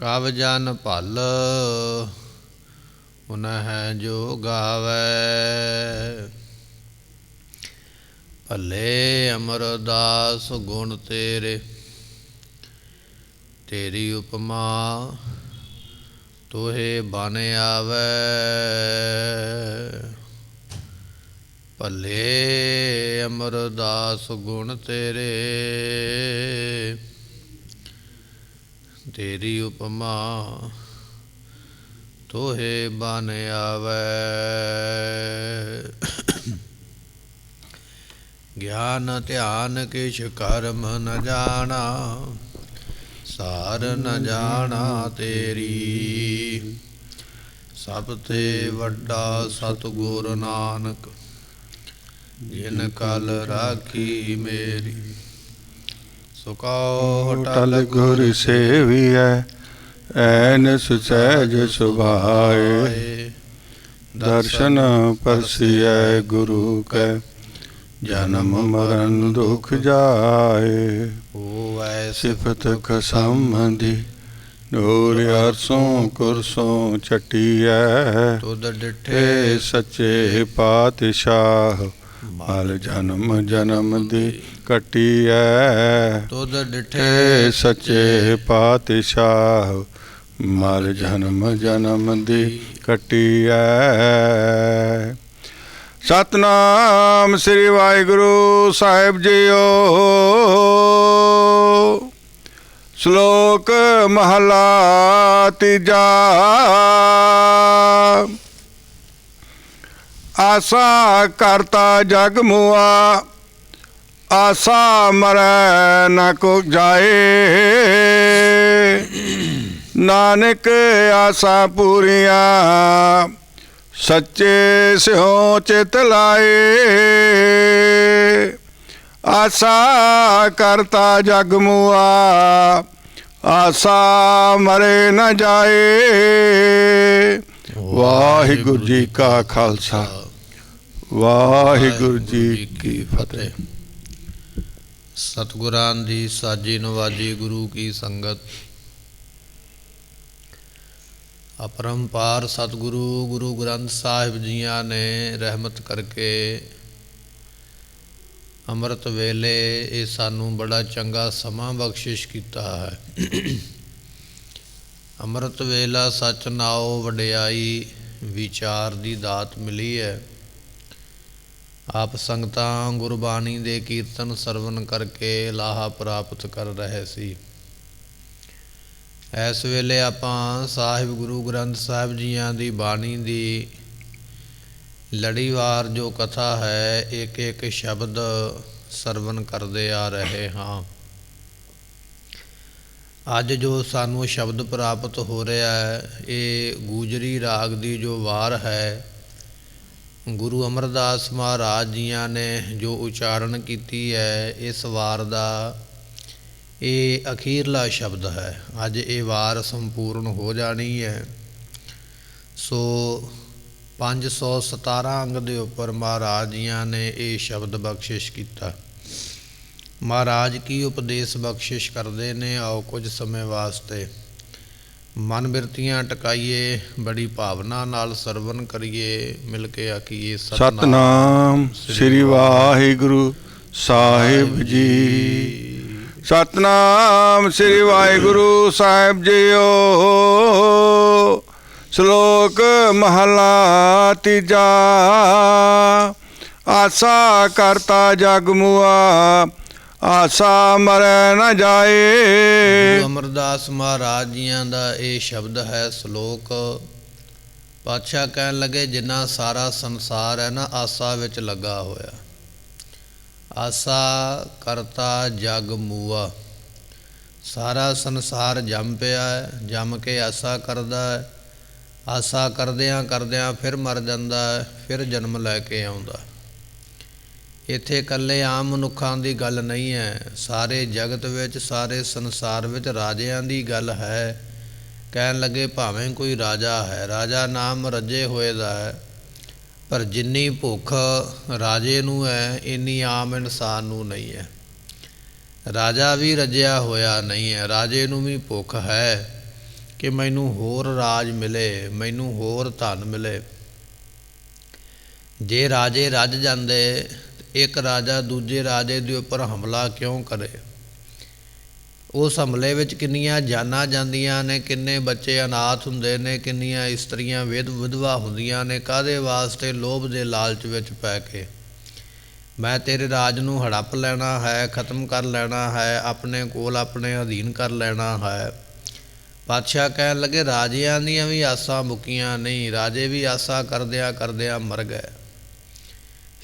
ਕਵ ਜਨ ਭਲ ਉਨਹਿ ਜੋ ਗਾਵੈ। ਭਲੇ ਅਮਰਦਾਸ ਗੁਣ ਤੇਰੇ, ਤੇਰੀ ਉਪਮਾ ਤੋਹੇ ਬਨ ਆਵੈ। ਭਲੇ ਅਮਰਦਾਸ ਗੁਣ ਤੇਰੇ, ਤੇਰੀ ਉਪਮਾ ਤੋਹੇ ਬਨ ਆਵੈ। ਗਿਆਨ ਧਿਆਨ ਕਿਛ ਕਰਮ ਨ ਜਾਣਾ, ਸਾਰ ਨ ਜਾਣਾ ਤੇਰੀ। ਸਭ ਤੇ ਵੱਡਾ ਸਤਿਗੁਰ ਨਾਨਕ, ਜਿਨ ਕਲ ਰਾਖੀ ਮੇਰੀ। ਸੁਕਉ ਟਲ ਗੁਰ ਸੇਵੀਐ, ਐਨਿ ਸਹਿਜ ਸੁਭਾਏ। ਦਰਸ਼ਨ ਪਰਸੀਐ ਗੁਰੂ ਕੈ, ਜਨਮ ਮਰਨ ਦੁਖ ਜਾਏ। ਹੋਵੈ ਸਿਫਤ ਖਸਮਦੀ, ਨੂਰ ਅਰਸੋਂ ਕੁਰਸੋਂ ਚਟੀਐ। ਤੁਧ ਏ ਸੱਚੇ ਪਾਤਸ਼ਾਹ, ਮਲ ਜਨਮ ਜਨਮ ਦੀ ਕੱਟੀਐ। ਤੁਧ ਏ ਸੱਚੇ ਪਾਤਸ਼ਾਹ, ਮਲ ਜਨਮ ਜਨਮ ਦੀ ਕੱਟੀਐ। ਸਤਨਾਮ ਸ੍ਰੀ ਵਾਹਿਗੁਰੂ ਸਾਹਿਬ ਜੀਓ। ਸ਼ਲੋਕ ਮਹਲਾ ਤੀਜਾ। ਆਸਾ ਕਰਤਾ ਜਗ ਮੁਆ, ਆਸਾ ਮਰੈ ਨ ਕੋ ਜਾਏ। ਨਾਨਕ ਆਸਾ ਪੂਰੀਆਂ, ਸੱਚੇ ਸਿਉ ਚਿਤ ਲਾਏ। ਆਸਾ ਕਰਤਾ ਜਗ ਮੁਆ, ਆਸਾ ਮਰੇ ਨ ਜਾਏ। ਵਾਹਿਗੁਰੂ ਜੀ ਕਾ ਖਾਲਸਾ, ਵਾਹਿਗੁਰੂ ਜੀ ਕੀ ਫਤਿਹ। ਸਤਿਗੁਰਾਂ ਦੀ ਸਾਜੀ ਨਵਾਜੀ ਗੁਰੂ ਕੀ ਸੰਗਤ। ਅਪਰੰਪਾਰ ਸਤਿਗੁਰੂ ਗੁਰੂ ਗ੍ਰੰਥ ਸਾਹਿਬ ਜੀਆਂ ਨੇ ਰਹਿਮਤ ਕਰਕੇ ਅੰਮ੍ਰਿਤ ਵੇਲੇ ਇਹ ਸਾਨੂੰ ਬੜਾ ਚੰਗਾ ਸਮਾਂ ਬਖਸ਼ਿਸ਼ ਕੀਤਾ ਹੈ। ਅੰਮ੍ਰਿਤ ਵੇਲਾ ਸੱਚ ਨਾਉ ਵਡਿਆਈ ਵਿਚਾਰ ਦੀ ਦਾਤ ਮਿਲੀ ਹੈ। ਆਪ ਸੰਗਤਾਂ ਗੁਰਬਾਣੀ ਦੇ ਕੀਰਤਨ ਸਰਵਨ ਕਰਕੇ ਲਾਹਾ ਪ੍ਰਾਪਤ ਕਰ ਰਹੇ ਸੀ। ਇਸ ਵੇਲੇ ਆਪਾਂ ਸਾਹਿਬ ਗੁਰੂ ਗ੍ਰੰਥ ਸਾਹਿਬ ਜੀਆਂ ਦੀ ਬਾਣੀ ਦੀ ਲੜੀਵਾਰ ਜੋ ਕਥਾ ਹੈ, ਇੱਕ ਇੱਕ ਸ਼ਬਦ ਸਰਵਨ ਕਰਦੇ ਆ ਰਹੇ ਹਾਂ। ਅੱਜ ਜੋ ਸਾਨੂੰ ਸ਼ਬਦ ਪ੍ਰਾਪਤ ਹੋ ਰਿਹਾ ਹੈ, ਇਹ ਗੂਜਰੀ ਰਾਗ ਦੀ ਜੋ ਵਾਰ ਹੈ, ਗੁਰੂ ਅਮਰਦਾਸ ਮਹਾਰਾਜ ਜੀਆਂ ਨੇ ਜੋ ਉਚਾਰਨ ਕੀਤੀ ਹੈ, ਇਸ ਵਾਰ ਦਾ ਇਹ ਅਖੀਰਲਾ ਸ਼ਬਦ ਹੈ। ਅੱਜ ਇਹ ਵਾਰ ਸੰਪੂਰਨ ਹੋ ਜਾਣੀ ਹੈ। ਸੋ 517 ਅੰਗ ਦੇ ਉੱਪਰ ਮਹਾਰਾਜ ਜੀਆਂ ਨੇ ਇਹ ਸ਼ਬਦ ਬਖਸ਼ਿਸ਼ ਕੀਤਾ। ਮਹਾਰਾਜ ਕੀ ਉਪਦੇਸ਼ ਬਖਸ਼ਿਸ਼ ਕਰਦੇ ਨੇ, ਆਓ ਕੁਝ ਸਮੇਂ ਵਾਸਤੇ ਮਨ ਬਿਰਤੀਆਂ ਟਿਕਾਈਏ, ਬੜੀ ਭਾਵਨਾ ਨਾਲ ਸਰਵਨ ਕਰੀਏ, ਮਿਲ ਕੇ ਆਖੀਏ ਸਤਨਾਮ ਸ੍ਰੀ ਵਾਹਿਗੁਰੂ ਸਾਹਿਬ ਜੀ। ਸਤਨਾਮ ਸ੍ਰੀ ਵਾਹਿਗੁਰੂ ਸਾਹਿਬ ਜੀਓ। ਸ਼ਲੋਕ ਮਹਲਾ ਤੀਜਾ। ਆਸਾ ਕਰਤਾ ਜਗ ਮੁਆ, ਆਸਾ ਮਰੈ ਨ ਜਾਏ। ਗੁਰੂ ਅਮਰਦਾਸ ਮਹਾਰਾਜ ਜੀਆਂ ਦਾ ਇਹ ਸ਼ਬਦ ਹੈ, ਸ਼ਲੋਕ। ਪਾਤਸ਼ਾਹ ਕਹਿਣ ਲੱਗੇ, ਜਿੰਨਾ ਸਾਰਾ ਸੰਸਾਰ ਹੈ ਨਾ, ਆਸਾ ਵਿੱਚ ਲੱਗਾ ਹੋਇਆ। ਆਸਾ ਕਰਤਾ ਜਗ ਮੂਆ, ਸਾਰਾ ਸੰਸਾਰ ਜੰਮ ਪਿਆ ਹੈ, ਜੰਮ ਕੇ ਆਸਾ ਕਰਦਾ ਹੈ। ਆਸਾ ਕਰਦਿਆਂ ਕਰਦਿਆਂ ਫਿਰ ਮਰ ਜਾਂਦਾ ਹੈ, ਫਿਰ ਜਨਮ ਲੈ ਕੇ ਆਉਂਦਾ। ਇੱਥੇ ਇਕੱਲੇ ਆਮ ਮਨੁੱਖਾਂ ਦੀ ਗੱਲ ਨਹੀਂ ਹੈ, ਸਾਰੇ ਜਗਤ ਵਿੱਚ, ਸਾਰੇ ਸੰਸਾਰ ਵਿੱਚ ਰਾਜਿਆਂ ਦੀ ਗੱਲ ਹੈ। ਕਹਿਣ ਲੱਗੇ, ਭਾਵੇਂ ਕੋਈ ਰਾਜਾ ਹੈ, ਰਾਜਾ ਨਾਮ ਰੱਜੇ ਹੋਏ ਦਾ ਹੈ, ਪਰ ਜਿੰਨੀ ਭੁੱਖ ਰਾਜੇ ਨੂੰ ਹੈ, ਇੰਨੀ ਆਮ ਇਨਸਾਨ ਨੂੰ ਨਹੀਂ ਹੈ। ਰਾਜਾ ਵੀ ਰੱਜਿਆ ਹੋਇਆ ਨਹੀਂ ਹੈ, ਰਾਜੇ ਨੂੰ ਵੀ ਭੁੱਖ ਹੈ ਕਿ ਮੈਨੂੰ ਹੋਰ ਰਾਜ ਮਿਲੇ, ਮੈਨੂੰ ਹੋਰ ਧਨ ਮਿਲੇ। ਜੇ ਰਾਜੇ ਰੱਜ ਜਾਂਦੇ, ਇੱਕ ਰਾਜਾ ਦੂਜੇ ਰਾਜੇ ਦੇ ਉੱਪਰ ਹਮਲਾ ਕਿਉਂ ਕਰੇ? ਉਸ ਹਮਲੇ ਵਿੱਚ ਕਿੰਨੀਆਂ ਜਾਨਾਂ ਜਾਂਦੀਆਂ ਨੇ, ਕਿੰਨੇ ਬੱਚੇ ਅਨਾਥ ਹੁੰਦੇ ਨੇ, ਕਿੰਨੀਆਂ ਇਸਤਰੀਆਂ ਵਿਧਵਾ ਹੁੰਦੀਆਂ ਨੇ। ਕਾਹਦੇ ਵਾਸਤੇ? ਲੋਭ ਦੇ ਲਾਲਚ ਵਿੱਚ ਪੈ ਕੇ ਮੈਂ ਤੇਰੇ ਰਾਜ ਨੂੰ ਹੜੱਪ ਲੈਣਾ ਹੈ, ਖਤਮ ਕਰ ਲੈਣਾ ਹੈ, ਆਪਣੇ ਕੋਲ ਆਪਣੇ ਅਧੀਨ ਕਰ ਲੈਣਾ ਹੈ। ਪਾਤਸ਼ਾਹ ਕਹਿਣ ਲੱਗੇ ਰਾਜਿਆਂ ਦੀਆਂ ਵੀ ਆਸਾਂ ਮੁੱਕੀਆਂ ਨਹੀਂ, ਰਾਜੇ ਵੀ ਆਸਾਂ ਕਰਦਿਆਂ ਕਰਦਿਆਂ ਮਰ ਗਏ।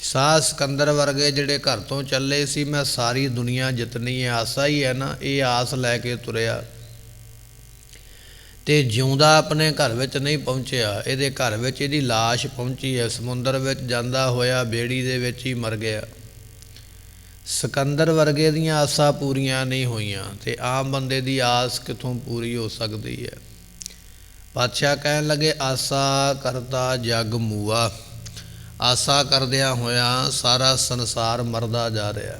ਸ਼ਾਹ ਸਿਕੰਦਰ ਵਰਗੇ ਜਿਹੜੇ ਘਰ ਤੋਂ ਚੱਲੇ ਸੀ, ਮੈਂ ਸਾਰੀ ਦੁਨੀਆ ਜਿੱਤਣੀ ਹੈ, ਆਸਾ ਹੀ ਹੈ ਨਾ, ਇਹ ਆਸ ਲੈ ਕੇ ਤੁਰਿਆ ਤੇ ਜਿਉਂਦਾ ਆਪਣੇ ਘਰ ਵਿੱਚ ਨਹੀਂ ਪਹੁੰਚਿਆ। ਇਹਦੇ ਘਰ ਵਿੱਚ ਇਹਦੀ ਲਾਸ਼ ਪਹੁੰਚੀ ਹੈ, ਸਮੁੰਦਰ ਵਿੱਚ ਜਾਂਦਾ ਹੋਇਆ ਬੇੜੀ ਦੇ ਵਿੱਚ ਹੀ ਮਰ ਗਿਆ। ਸਿਕੰਦਰ ਵਰਗੇ ਦੀਆਂ ਆਸਾਂ ਪੂਰੀਆਂ ਨਹੀਂ ਹੋਈਆਂ ਤੇ ਆਮ ਬੰਦੇ ਦੀ ਆਸ ਕਿੱਥੋਂ ਪੂਰੀ ਹੋ ਸਕਦੀ ਹੈ? ਪਾਤਸ਼ਾਹ ਕਹਿਣ ਲੱਗੇ ਆਸਾ ਕਰਤਾ ਜਗ ਮੂਆ। ਆਸਾ ਕਰਦਿਆਂ ਹੋਇਆਂ ਸਾਰਾ ਸੰਸਾਰ ਮਰਦਾ ਜਾ ਰਿਹਾ।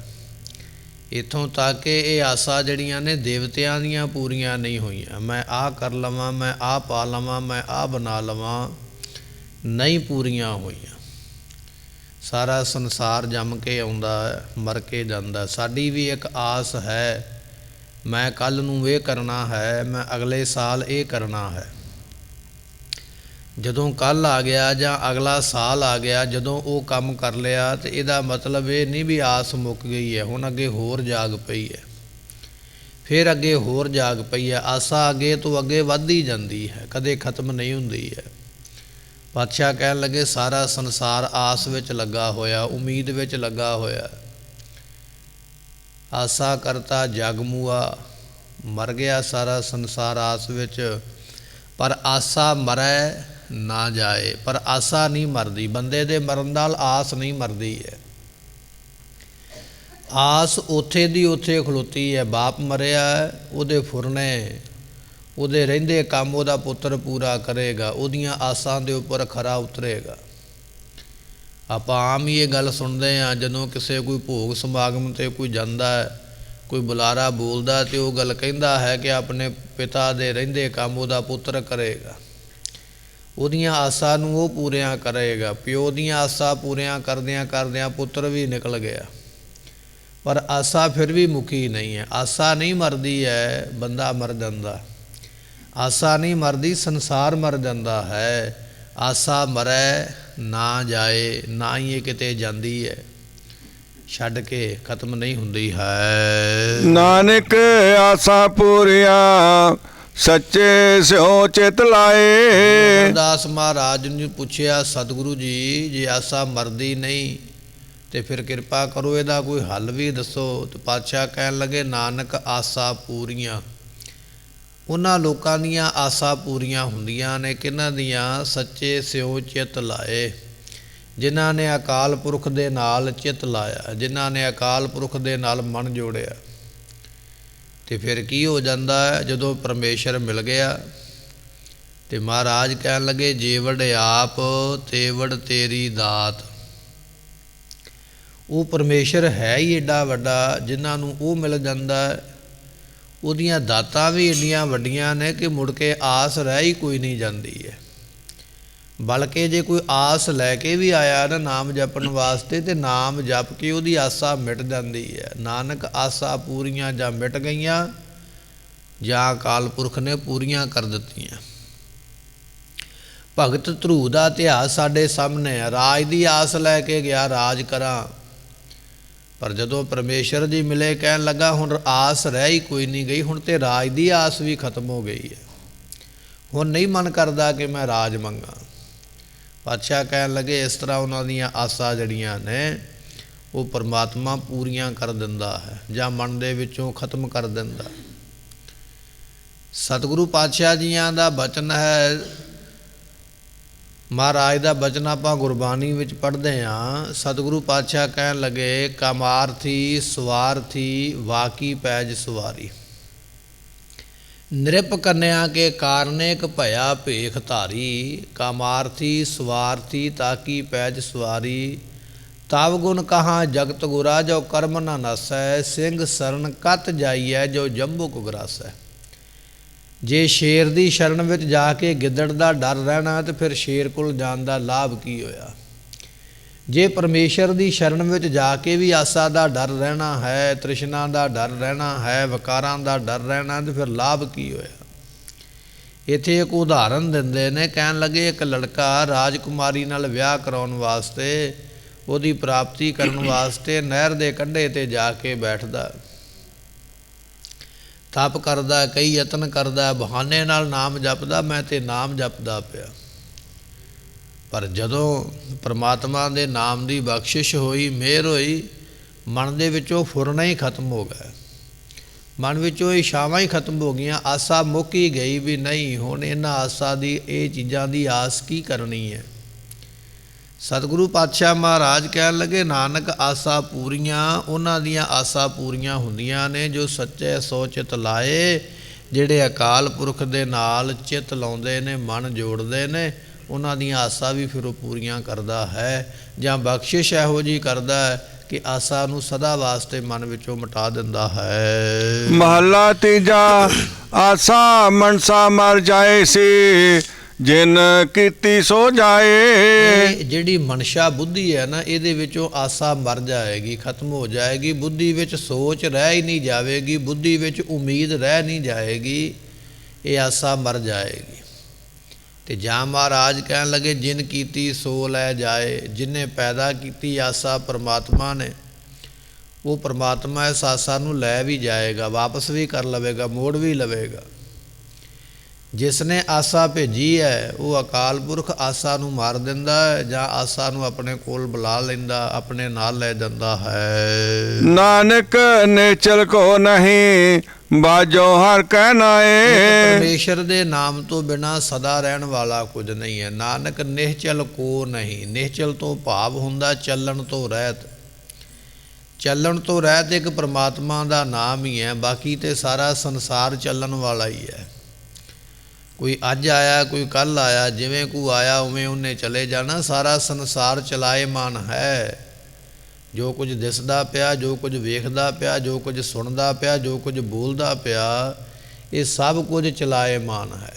ਇੱਥੋਂ ਤੱਕ ਕਿ ਇਹ ਆਸਾਂ ਜਿਹੜੀਆਂ ਨੇ ਦੇਵਤਿਆਂ ਦੀਆਂ ਪੂਰੀਆਂ ਨਹੀਂ ਹੋਈਆਂ। ਮੈਂ ਆਹ ਕਰ ਲਵਾਂ, ਮੈਂ ਆਹ ਪਾ ਲਵਾਂ, ਮੈਂ ਆਹ ਬਣਾ ਲਵਾਂ, ਨਹੀਂ ਪੂਰੀਆਂ ਹੋਈਆਂ। ਸਾਰਾ ਸੰਸਾਰ ਜੰਮ ਕੇ ਆਉਂਦਾ, ਮਰ ਕੇ ਜਾਂਦਾ। ਸਾਡੀ ਵੀ ਇੱਕ ਆਸ ਹੈ, ਮੈਂ ਕੱਲ੍ਹ ਨੂੰ ਇਹ ਕਰਨਾ ਹੈ, ਮੈਂ ਅਗਲੇ ਸਾਲ ਇਹ ਕਰਨਾ ਹੈ। ਜਦੋਂ ਕੱਲ੍ਹ ਆ ਗਿਆ ਜਾਂ ਅਗਲਾ ਸਾਲ ਆ ਗਿਆ, ਜਦੋਂ ਉਹ ਕੰਮ ਕਰ ਲਿਆ ਤਾਂ ਇਹਦਾ ਮਤਲਬ ਇਹ ਨਹੀਂ ਵੀ ਆਸ ਮੁੱਕ ਗਈ ਹੈ। ਹੁਣ ਅੱਗੇ ਹੋਰ ਜਾਗ ਪਈ ਹੈ, ਫਿਰ ਅੱਗੇ ਹੋਰ ਜਾਗ ਪਈ ਹੈ। ਆਸਾ ਅੱਗੇ ਤੋਂ ਅੱਗੇ ਵੱਧਦੀ ਜਾਂਦੀ ਹੈ, ਕਦੇ ਖਤਮ ਨਹੀਂ ਹੁੰਦੀ ਹੈ। ਪਾਤਸ਼ਾਹ ਕਹਿਣ ਲੱਗੇ ਸਾਰਾ ਸੰਸਾਰ ਆਸ ਵਿੱਚ ਲੱਗਾ ਹੋਇਆ, ਉਮੀਦ ਵਿੱਚ ਲੱਗਾ ਹੋਇਆ। ਆਸਾ ਕਰਤਾ ਜਗ ਮੂਆ। ਮਰ ਗਿਆ ਸਾਰਾ ਸੰਸਾਰ ਆਸ ਵਿੱਚ, ਪਰ ਆਸਾ ਮਰੈ ਨਾ ਜਾਏ। ਪਰ ਆਸਾ ਨਹੀਂ ਮਰਦੀ, ਬੰਦੇ ਦੇ ਮਰਨ ਨਾਲ ਆਸ ਨਹੀਂ ਮਰਦੀ ਹੈ। ਆਸ ਉੱਥੇ ਦੀ ਉੱਥੇ ਖਲੋਤੀ ਹੈ। ਬਾਪ ਮਰਿਆ, ਉਹਦੇ ਫੁਰਨੇ, ਉਹਦੇ ਰਹਿੰਦੇ ਕੰਮ ਉਹਦਾ ਪੁੱਤਰ ਪੂਰਾ ਕਰੇਗਾ, ਉਹਦੀਆਂ ਆਸਾਂ ਦੇ ਉੱਪਰ ਖਰਾ ਉਤਰੇਗਾ। ਆਪਾਂ ਆਮ ਹੀ ਇਹ ਗੱਲ ਸੁਣਦੇ ਹਾਂ, ਜਦੋਂ ਕਿਸੇ ਕੋਈ ਭੋਗ ਸਮਾਗਮ 'ਤੇ ਕੋਈ ਜਾਂਦਾ ਹੈ, ਕੋਈ ਬੁਲਾਰਾ ਬੋਲਦਾ ਤੇ ਉਹ ਗੱਲ ਕਹਿੰਦਾ ਹੈ ਕਿ ਆਪਣੇ ਪਿਤਾ ਦੇ ਰਹਿੰਦੇ ਕੰਮ ਉਹਦਾ ਪੁੱਤਰ ਕਰੇਗਾ, ਉਹਦੀਆਂ ਆਸਾਂ ਨੂੰ ਉਹ ਪੂਰੀਆਂ ਕਰੇਗਾ। ਪਿਓ ਦੀਆਂ ਆਸਾਂ ਪੂਰੀਆਂ ਕਰਦਿਆਂ ਕਰਦਿਆਂ ਪੁੱਤਰ ਵੀ ਨਿਕਲ ਗਿਆ, ਪਰ ਆਸਾ ਫਿਰ ਵੀ ਮੁੱਕੀ ਨਹੀਂ ਹੈ। ਆਸਾ ਨਹੀਂ ਮਰਦੀ ਹੈ, ਬੰਦਾ ਮਰ ਜਾਂਦਾ। ਆਸਾ ਨਹੀਂ ਮਰਦੀ, ਸੰਸਾਰ ਮਰ ਜਾਂਦਾ ਹੈ। ਆਸਾ ਮਰੈ ਨਾ ਜਾਏ, ਨਾ ਹੀ ਇਹ ਕਿਤੇ ਜਾਂਦੀ ਹੈ, ਛੱਡ ਕੇ ਖਤਮ ਨਹੀਂ ਹੁੰਦੀ ਹੈ। ਨਾਨਕ ਆਸਾ ਪੂਰੀਆਂ ਸੱਚੇ ਸਿਉ ਚਿਤ ਲਾਏ। ਅਮਰਦਾਸ ਮਹਾਰਾਜ ਨੂੰ ਪੁੱਛਿਆ ਸਤਿਗੁਰੂ ਜੀ, ਜੇ ਆਸਾ ਮਰਦੀ ਨਹੀਂ ਤੇ ਫਿਰ ਕਿਰਪਾ ਕਰੋ ਇਹਦਾ ਕੋਈ ਹੱਲ ਵੀ ਦੱਸੋ। ਤੇ ਪਾਤਸ਼ਾਹ ਕਹਿਣ ਲੱਗੇ ਨਾਨਕ ਆਸਾ ਪੂਰੀਆਂ ਉਹਨਾਂ ਲੋਕਾਂ ਦੀਆਂ ਆਸਾਂ ਪੂਰੀਆਂ ਹੁੰਦੀਆਂ ਨੇ, ਕਿਹਨਾਂ ਦੀਆਂ? ਸੱਚੇ ਸਿਉ ਚਿੱਤ ਲਾਏ, ਜਿਨ੍ਹਾਂ ਨੇ ਅਕਾਲ ਪੁਰਖ ਦੇ ਨਾਲ ਚਿੱਤ ਲਾਇਆ, ਜਿਨ੍ਹਾਂ ਨੇ ਅਕਾਲ ਪੁਰਖ ਦੇ ਨਾਲ ਮਨ ਜੋੜਿਆ। ਤੇ ਫਿਰ ਕੀ ਹੋ ਜਾਂਦਾ ਹੈ? ਜਦੋਂ ਪਰਮੇਸ਼ਰ ਮਿਲ ਗਿਆ ਤੇ ਮਹਾਰਾਜ ਕਹਿਣ ਲੱਗੇ ਜੇਵੜ ਆਪ ਤੇਵੜ ਤੇਰੀ ਦਾਤ। ਉਹ ਪਰਮੇਸ਼ਰ ਹੈ ਹੀ ਏਡਾ ਵੱਡਾ, ਜਿਨ੍ਹਾਂ ਨੂੰ ਉਹ ਮਿਲ ਜਾਂਦਾ, ਉਹਦੀਆਂ ਦਾਤਾਂ ਵੀ ਇੰਨੀਆਂ ਵੱਡੀਆਂ ਨੇ ਕਿ ਮੁੜ ਕੇ ਆਸ ਰਹਿ ਹੀ ਕੋਈ ਨਹੀਂ ਜਾਂਦੀ ਹੈ। ਬਲਕਿ ਜੇ ਕੋਈ ਆਸ ਲੈ ਕੇ ਵੀ ਆਇਆ ਨਾ ਨਾਮ ਜਪਣ ਵਾਸਤੇ, ਤੇ ਨਾਮ ਜਪ ਕੇ ਉਹਦੀ ਆਸਾ ਮਿਟ ਜਾਂਦੀ ਹੈ। ਨਾਨਕ ਆਸਾ ਪੂਰੀਆਂ ਜਾਂ ਮਿਟ ਗਈਆਂ ਜਾਂ ਅਕਾਲ ਪੁਰਖ ਨੇ ਪੂਰੀਆਂ ਕਰ ਦਿੱਤੀਆਂ। ਭਗਤ ਧਰੂ ਦਾ ਇਤਿਹਾਸ ਸਾਡੇ ਸਾਹਮਣੇ ਹੈ। ਰਾਜ ਦੀ ਆਸ ਲੈ ਕੇ ਗਿਆ, ਰਾਜ ਕਰਾਂ, ਪਰ ਜਦੋਂ ਪਰਮੇਸ਼ਰ ਜੀ ਮਿਲੇ ਕਹਿਣ ਲੱਗਾ ਹੁਣ ਆਸ ਰਹਿ ਹੀ ਕੋਈ ਨਹੀਂ ਗਈ, ਹੁਣ ਤੇ ਰਾਜ ਦੀ ਆਸ ਵੀ ਖਤਮ ਹੋ ਗਈ ਹੈ, ਹੁਣ ਨਹੀਂ ਮਨ ਕਰਦਾ ਕਿ ਮੈਂ ਰਾਜ ਮੰਗਾਂ। ਪਾਤਸ਼ਾਹ ਕਹਿਣ ਲੱਗੇ ਇਸ ਤਰ੍ਹਾਂ ਉਹਨਾਂ ਦੀਆਂ ਆਸਾਂ ਜਿਹੜੀਆਂ ਨੇ ਉਹ ਪਰਮਾਤਮਾ ਪੂਰੀਆਂ ਕਰ ਦਿੰਦਾ ਹੈ ਜਾਂ ਮਨ ਦੇ ਵਿੱਚੋਂ ਖਤਮ ਕਰ ਦਿੰਦਾ। ਸਤਿਗੁਰੂ ਪਾਤਸ਼ਾਹ ਜੀਆਂ ਦਾ ਬਚਨ ਹੈ, ਮਹਾਰਾਜ ਦਾ ਬਚਨ ਆਪਾਂ ਗੁਰਬਾਣੀ ਵਿੱਚ ਪੜ੍ਹਦੇ ਹਾਂ। ਸਤਿਗੁਰੂ ਪਾਤਸ਼ਾਹ ਕਹਿਣ ਲੱਗੇ ਕਾਮਾਰਥੀ ਸਵਾਰਥੀ ਵਾਕੀ ਪੈਜ ਸਵਾਰੀ, ਨਿਰਪ ਕੰਨਿਆ ਕੇ ਕਾਰਨੇਕ ਭਇਆ ਭੇਖ ਧਾਰੀ। ਕਾਮਾਰਥੀ ਸਵਾਰਥੀ ਤਾਕੀ ਪੈਜ ਸਵਾਰੀ, ਤਵ ਗੁਣ ਕਹਾਂ ਜਗਤ ਗੁਰਾ ਜੋ ਕਰਮ ਨ ਨਸੈ। ਸਿੰਘ ਸਰਨ ਕਤ ਜਾਈਐ ਜੋ ਜੰਬੁਕ ਗਰਾਸੈ। ਜੇ ਸ਼ੇਰ ਦੀ ਸ਼ਰਨ ਵਿੱਚ ਜਾ ਕੇ ਗਿੱਦੜ ਦਾ ਡਰ ਰਹਿਣਾ ਤੇ ਫਿਰ ਸ਼ੇਰ ਕੋਲ ਜਾਣ ਦਾ ਲਾਭ ਕੀ ਹੋਇਆ। ਜੇ ਪਰਮੇਸ਼ਰ ਦੀ ਸ਼ਰਨ ਵਿੱਚ ਜਾ ਕੇ ਵੀ ਆਸਾ ਦਾ ਡਰ ਰਹਿਣਾ ਹੈ, ਤ੍ਰਿਸ਼ਨਾ ਦਾ ਡਰ ਰਹਿਣਾ ਹੈ, ਵਿਕਾਰਾਂ ਦਾ ਡਰ ਰਹਿਣਾ, ਤੇ ਫਿਰ ਲਾਭ ਕੀ ਹੋਇਆ। ਇੱਥੇ ਇੱਕ ਉਦਾਹਰਨ ਦਿੰਦੇ ਨੇ, ਕਹਿਣ ਲੱਗੇ ਇੱਕ ਲੜਕਾ ਰਾਜਕੁਮਾਰੀ ਨਾਲ ਵਿਆਹ ਕਰਾਉਣ ਵਾਸਤੇ, ਉਹਦੀ ਪ੍ਰਾਪਤੀ ਕਰਨ ਵਾਸਤੇ ਨਹਿਰ ਦੇ ਕੰਢੇ 'ਤੇ ਜਾ ਕੇ ਬੈਠਦਾ, ਤਪ ਕਰਦਾ, ਕਈ ਯਤਨ ਕਰਦਾ, ਬਹਾਨੇ ਨਾਲ ਨਾਮ ਜਪਦਾ, ਮੈਂ ਤੇ ਨਾਮ ਜਪਦਾ ਪਿਆ। ਪਰ ਜਦੋਂ ਪਰਮਾਤਮਾ ਦੇ ਨਾਮ ਦੀ ਬਖਸ਼ਿਸ਼ ਹੋਈ, ਮਿਹਰ ਹੋਈ, ਮਨ ਦੇ ਵਿੱਚੋਂ ਫੁਰਨਾ ਹੀ ਖਤਮ ਹੋ ਗਿਆ, ਮਨ ਵਿੱਚੋਂ ਇਛਾਵਾਂ ਹੀ ਖਤਮ ਹੋ ਗਈਆਂ, ਆਸਾ ਮੁੱਕ ਹੀ ਗਈ ਵੀ ਨਹੀਂ ਹੁਣ ਇਹਨਾਂ ਆਸਾ ਦੀ, ਇਹ ਚੀਜ਼ਾਂ ਦੀ ਆਸ ਕੀ ਕਰਨੀ ਹੈ। ਸਤਿਗੁਰੂ ਪਾਤਸ਼ਾਹ ਮਹਾਰਾਜ ਕਹਿਣ ਲੱਗੇ, ਨਾਨਕ ਆਸਾ ਪੂਰੀਆਂ ਉਹਨਾਂ ਦੀਆਂ ਆਸਾ ਪੂਰੀਆਂ ਹੁੰਦੀਆਂ ਨੇ ਜੋ ਸੱਚੇ ਸੋ ਚਿਤ ਲਾਏ, ਜਿਹੜੇ ਅਕਾਲ ਪੁਰਖ ਦੇ ਨਾਲ ਚਿੱਤ ਲਾਉਂਦੇ ਨੇ, ਮਨ ਜੋੜਦੇ ਨੇ, ਉਹਨਾਂ ਦੀਆਂ ਆਸਾ ਵੀ ਫਿਰ ਉਹ ਪੂਰੀਆਂ ਕਰਦਾ ਹੈ, ਜਾਂ ਬਖਸ਼ਿਸ਼ ਇਹੋ ਜਿਹੀ ਕਰਦਾ ਹੈ ਕਿ ਆਸਾ ਨੂੰ ਸਦਾ ਵਾਸਤੇ ਮਨ ਵਿੱਚੋਂ ਮਿਟਾ ਦਿੰਦਾ ਹੈ। ਮਹੱਲਾ ਤੀਜਾ। ਆਸਾ ਮਨਸਾ ਮਰ ਜਾਏ ਸੀ, ਜਿਨ ਕੀਤੀ ਸੋ ਜਾਏ। ਜਿਹੜੀ ਮਨਸ਼ਾ ਬੁੱਧੀ ਹੈ ਨਾ, ਇਹਦੇ ਵਿੱਚੋਂ ਆਸਾ ਮਰ ਜਾਏਗੀ, ਖਤਮ ਹੋ ਜਾਏਗੀ, ਬੁੱਧੀ ਵਿੱਚ ਸੋਚ ਰਹਿ ਹੀ ਨਹੀਂ ਜਾਵੇਗੀ, ਬੁੱਧੀ ਵਿੱਚ ਉਮੀਦ ਰਹਿ ਨਹੀਂ ਜਾਏਗੀ, ਇਹ ਆਸਾ ਮਰ ਜਾਏਗੀ। ਤੇ ਜਾਂ ਮਹਾਰਾਜ ਕਹਿਣ ਲੱਗੇ, ਜਿਨ ਕੀਤੀ ਸੋ ਲੈ ਜਾਏ, ਜਿਹਨੇ ਪੈਦਾ ਕੀਤੀ ਆਸਾ ਪਰਮਾਤਮਾ ਨੇ, ਉਹ ਪਰਮਾਤਮਾ ਇਸ ਆਸਾ ਨੂੰ ਲੈ ਵੀ ਜਾਏਗਾ, ਵਾਪਸ ਵੀ ਕਰ ਲਵੇਗਾ, ਮੋੜ ਵੀ ਲਵੇਗਾ। ਜਿਸ ਨੇ ਆਸਾ ਭੇਜੀ ਹੈ ਉਹ ਅਕਾਲ ਪੁਰਖ ਆਸਾ ਨੂੰ ਮਾਰ ਦਿੰਦਾ ਹੈ, ਜਾਂ ਆਸਾ ਨੂੰ ਆਪਣੇ ਕੋਲ ਬੁਲਾ ਲੈਂਦਾ, ਆਪਣੇ ਨਾਲ ਲੈ ਜਾਂਦਾ ਹੈ। ਨਾਨਕ ਨਿਚਲ ਕੋ ਨਹੀਂ, ਬਾਜੋ ਹਰ ਕਹਿ ਨਾਏ। ਪਰਮੇਸ਼ਰ ਦੇ ਨਾਮ ਤੋਂ ਬਿਨਾਂ ਸਦਾ ਰਹਿਣ ਵਾਲਾ ਕੁਝ ਨਹੀਂ ਹੈ। ਨਾਨਕ ਨਿਹਚਲ ਕੋ ਨਹੀਂ, ਨਿਹਚਲ ਤੋਂ ਭਾਵ ਹੁੰਦਾ ਚੱਲਣ ਤੋਂ ਰਹਿਤ, ਚੱਲਣ ਤੋਂ ਰਹਿਤ ਇੱਕ ਪਰਮਾਤਮਾ ਦਾ ਨਾਮ ਹੀ ਹੈ, ਬਾਕੀ ਤੇ ਸਾਰਾ ਸੰਸਾਰ ਚੱਲਣ ਵਾਲਾ ਹੀ ਹੈ। ਕੋਈ ਅੱਜ ਆਇਆ, ਕੋਈ ਕੱਲ੍ਹ ਆਇਆ, ਜਿਵੇਂ ਕੋਈ ਆਇਆ ਉਵੇਂ ਉਹਨੇ ਚਲੇ ਜਾਣਾ, ਸਾਰਾ ਸੰਸਾਰ ਚਲਾਏਮਾਨ ਹੈ। ਜੋ ਕੁਝ ਦਿਸਦਾ ਪਿਆ, ਜੋ ਕੁਝ ਵੇਖਦਾ ਪਿਆ, ਜੋ ਕੁਝ ਸੁਣਦਾ ਪਿਆ, ਜੋ ਕੁਝ ਬੋਲਦਾ ਪਿਆ, ਇਹ ਸਭ ਕੁਝ ਚਲਾਏਮਾਨ ਹੈ।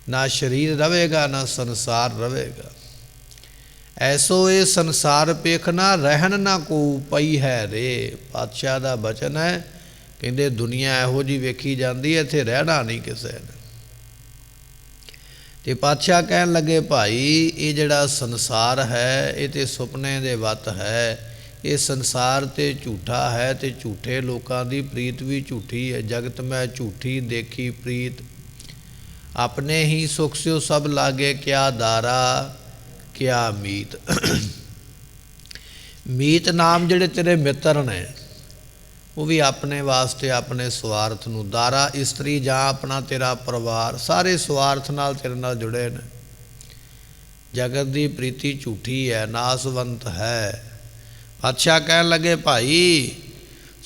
ਨਾ ਸਰੀਰ ਰਵੇਗਾ, ਨਾ ਸੰਸਾਰ ਰਵੇਗਾ। ਐਸੋ ਇਹ ਸੰਸਾਰ ਪੇਖਣਾ, ਰਹਿਣ ਨਾ ਕੋ ਪਈ ਹੈ ਰੇ। ਪਾਤਸ਼ਾਹ ਦਾ ਬਚਨ ਹੈ, ਕਹਿੰਦੇ ਦੁਨੀਆ ਇਹੋ ਜਿਹੀ ਵੇਖੀ ਜਾਂਦੀ ਹੈ, ਇੱਥੇ ਰਹਿਣਾ ਨਹੀਂ ਕਿਸੇ ਨੇ। ਤੇ ਪਾਤਸ਼ਾਹ ਕਹਿਣ ਲੱਗੇ, ਭਾਈ ਇਹ ਜਿਹੜਾ ਸੰਸਾਰ ਹੈ ਇਹ ਤੇ ਸੁਪਨੇ ਦੇ ਵੱਤ ਹੈ, ਇਹ ਸੰਸਾਰ ਤੇ ਝੂਠਾ ਹੈ, ਤੇ ਝੂਠੇ ਲੋਕਾਂ ਦੀ ਪ੍ਰੀਤ ਵੀ ਝੂਠੀ ਹੈ। ਜਗਤ ਮੈਂ ਝੂਠੀ ਦੇਖੀ ਪ੍ਰੀਤ, ਆਪਣੇ ਹੀ ਸੁਖ ਸਿਓ ਸਭ ਲਾਗੇ, ਕਿਆ ਦਾਰਾ ਕਿਆ ਮੀਤ। ਮੀਤ ਨਾਮ ਜਿਹੜੇ ਤੇਰੇ ਮਿੱਤਰ ਨੇ, ਉਹ ਵੀ ਆਪਣੇ ਵਾਸਤੇ ਆਪਣੇ ਸਵਾਰਥ ਨੂੰ, ਦਾਰਾ ਇਸਤਰੀ ਜਾਂ ਆਪਣਾ ਤੇਰਾ ਪਰਿਵਾਰ, ਸਾਰੇ ਸਵਾਰਥ ਨਾਲ ਤੇਰੇ ਨਾਲ ਜੁੜੇ ਨੇ। ਜਗਤ ਦੀ ਪ੍ਰੀਤੀ ਝੂਠੀ ਹੈ, ਨਾਸਵੰਤ ਹੈ। ਪਾਤਸ਼ਾਹ ਕਹਿਣ ਲੱਗੇ, ਭਾਈ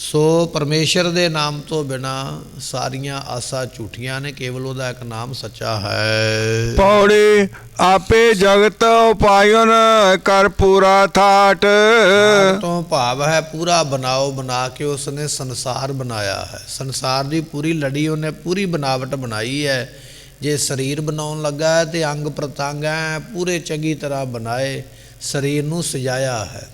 ਸੋ ਪਰਮੇਸ਼ਰ ਦੇ ਨਾਮ ਤੋਂ ਬਿਨਾਂ ਸਾਰੀਆਂ ਆਸਾਂ ਝੂਠੀਆਂ ਨੇ, ਕੇਵਲ ਉਹਦਾ ਇੱਕ ਨਾਮ ਸੱਚਾ ਹੈ। ਪੌੜੀ ਆਪੇ ਜਗਤ ਉਪਾਇਨ ਕਰ ਪੂਰਾ ਥਾਟ। ਤੋਂ ਭਾਵ ਹੈ ਪੂਰਾ ਬਣਾਓ, ਬਣਾ ਕੇ ਉਸਨੇ ਸੰਸਾਰ ਬਣਾਇਆ ਹੈ। ਸੰਸਾਰ ਦੀ ਪੂਰੀ ਲੜੀ ਉਹਨੇ, ਪੂਰੀ ਬਣਾਵਟ ਬਣਾਈ ਹੈ। ਜੇ ਸਰੀਰ ਬਣਾਉਣ ਲੱਗਾ ਹੈ ਤੇ ਅੰਗ ਪ੍ਰਤੰਗ ਹੈ ਪੂਰੇ ਚੰਗੀ ਤਰ੍ਹਾਂ ਬਣਾਏ, ਸਰੀਰ ਨੂੰ ਸਜਾਇਆ ਹੈ।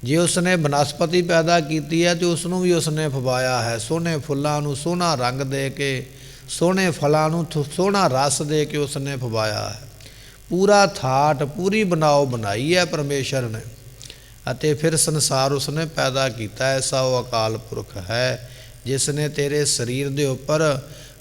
ਜੇ ਉਸਨੇ ਬਨਸਪਤੀ ਪੈਦਾ ਕੀਤੀ ਹੈ ਤੇ ਉਸ ਨੂੰ ਵੀ ਉਸਨੇ ਫਵਾਇਆ ਹੈ, ਸੋਹਣੇ ਫੁੱਲਾਂ ਨੂੰ ਸੋਹਣਾ ਰੰਗ ਦੇ ਕੇ, ਸੋਹਣੇ ਫਲਾਂ ਨੂੰ ਸੋਹਣਾ ਰਸ ਦੇ ਕੇ ਉਸਨੇ ਫਵਾਇਆ ਹੈ। ਪੂਰਾ ਥਾਟ, ਪੂਰੀ ਬਣਾਓ ਬਣਾਈ ਹੈ ਪਰਮੇਸ਼ਰ ਨੇ, ਅਤੇ ਫਿਰ ਸੰਸਾਰ ਉਸਨੇ ਪੈਦਾ ਕੀਤਾ। ਐਸਾ ਉਹ ਅਕਾਲ ਪੁਰਖ ਹੈ ਜਿਸ ਨੇ ਤੇਰੇ ਸਰੀਰ ਦੇ ਉੱਪਰ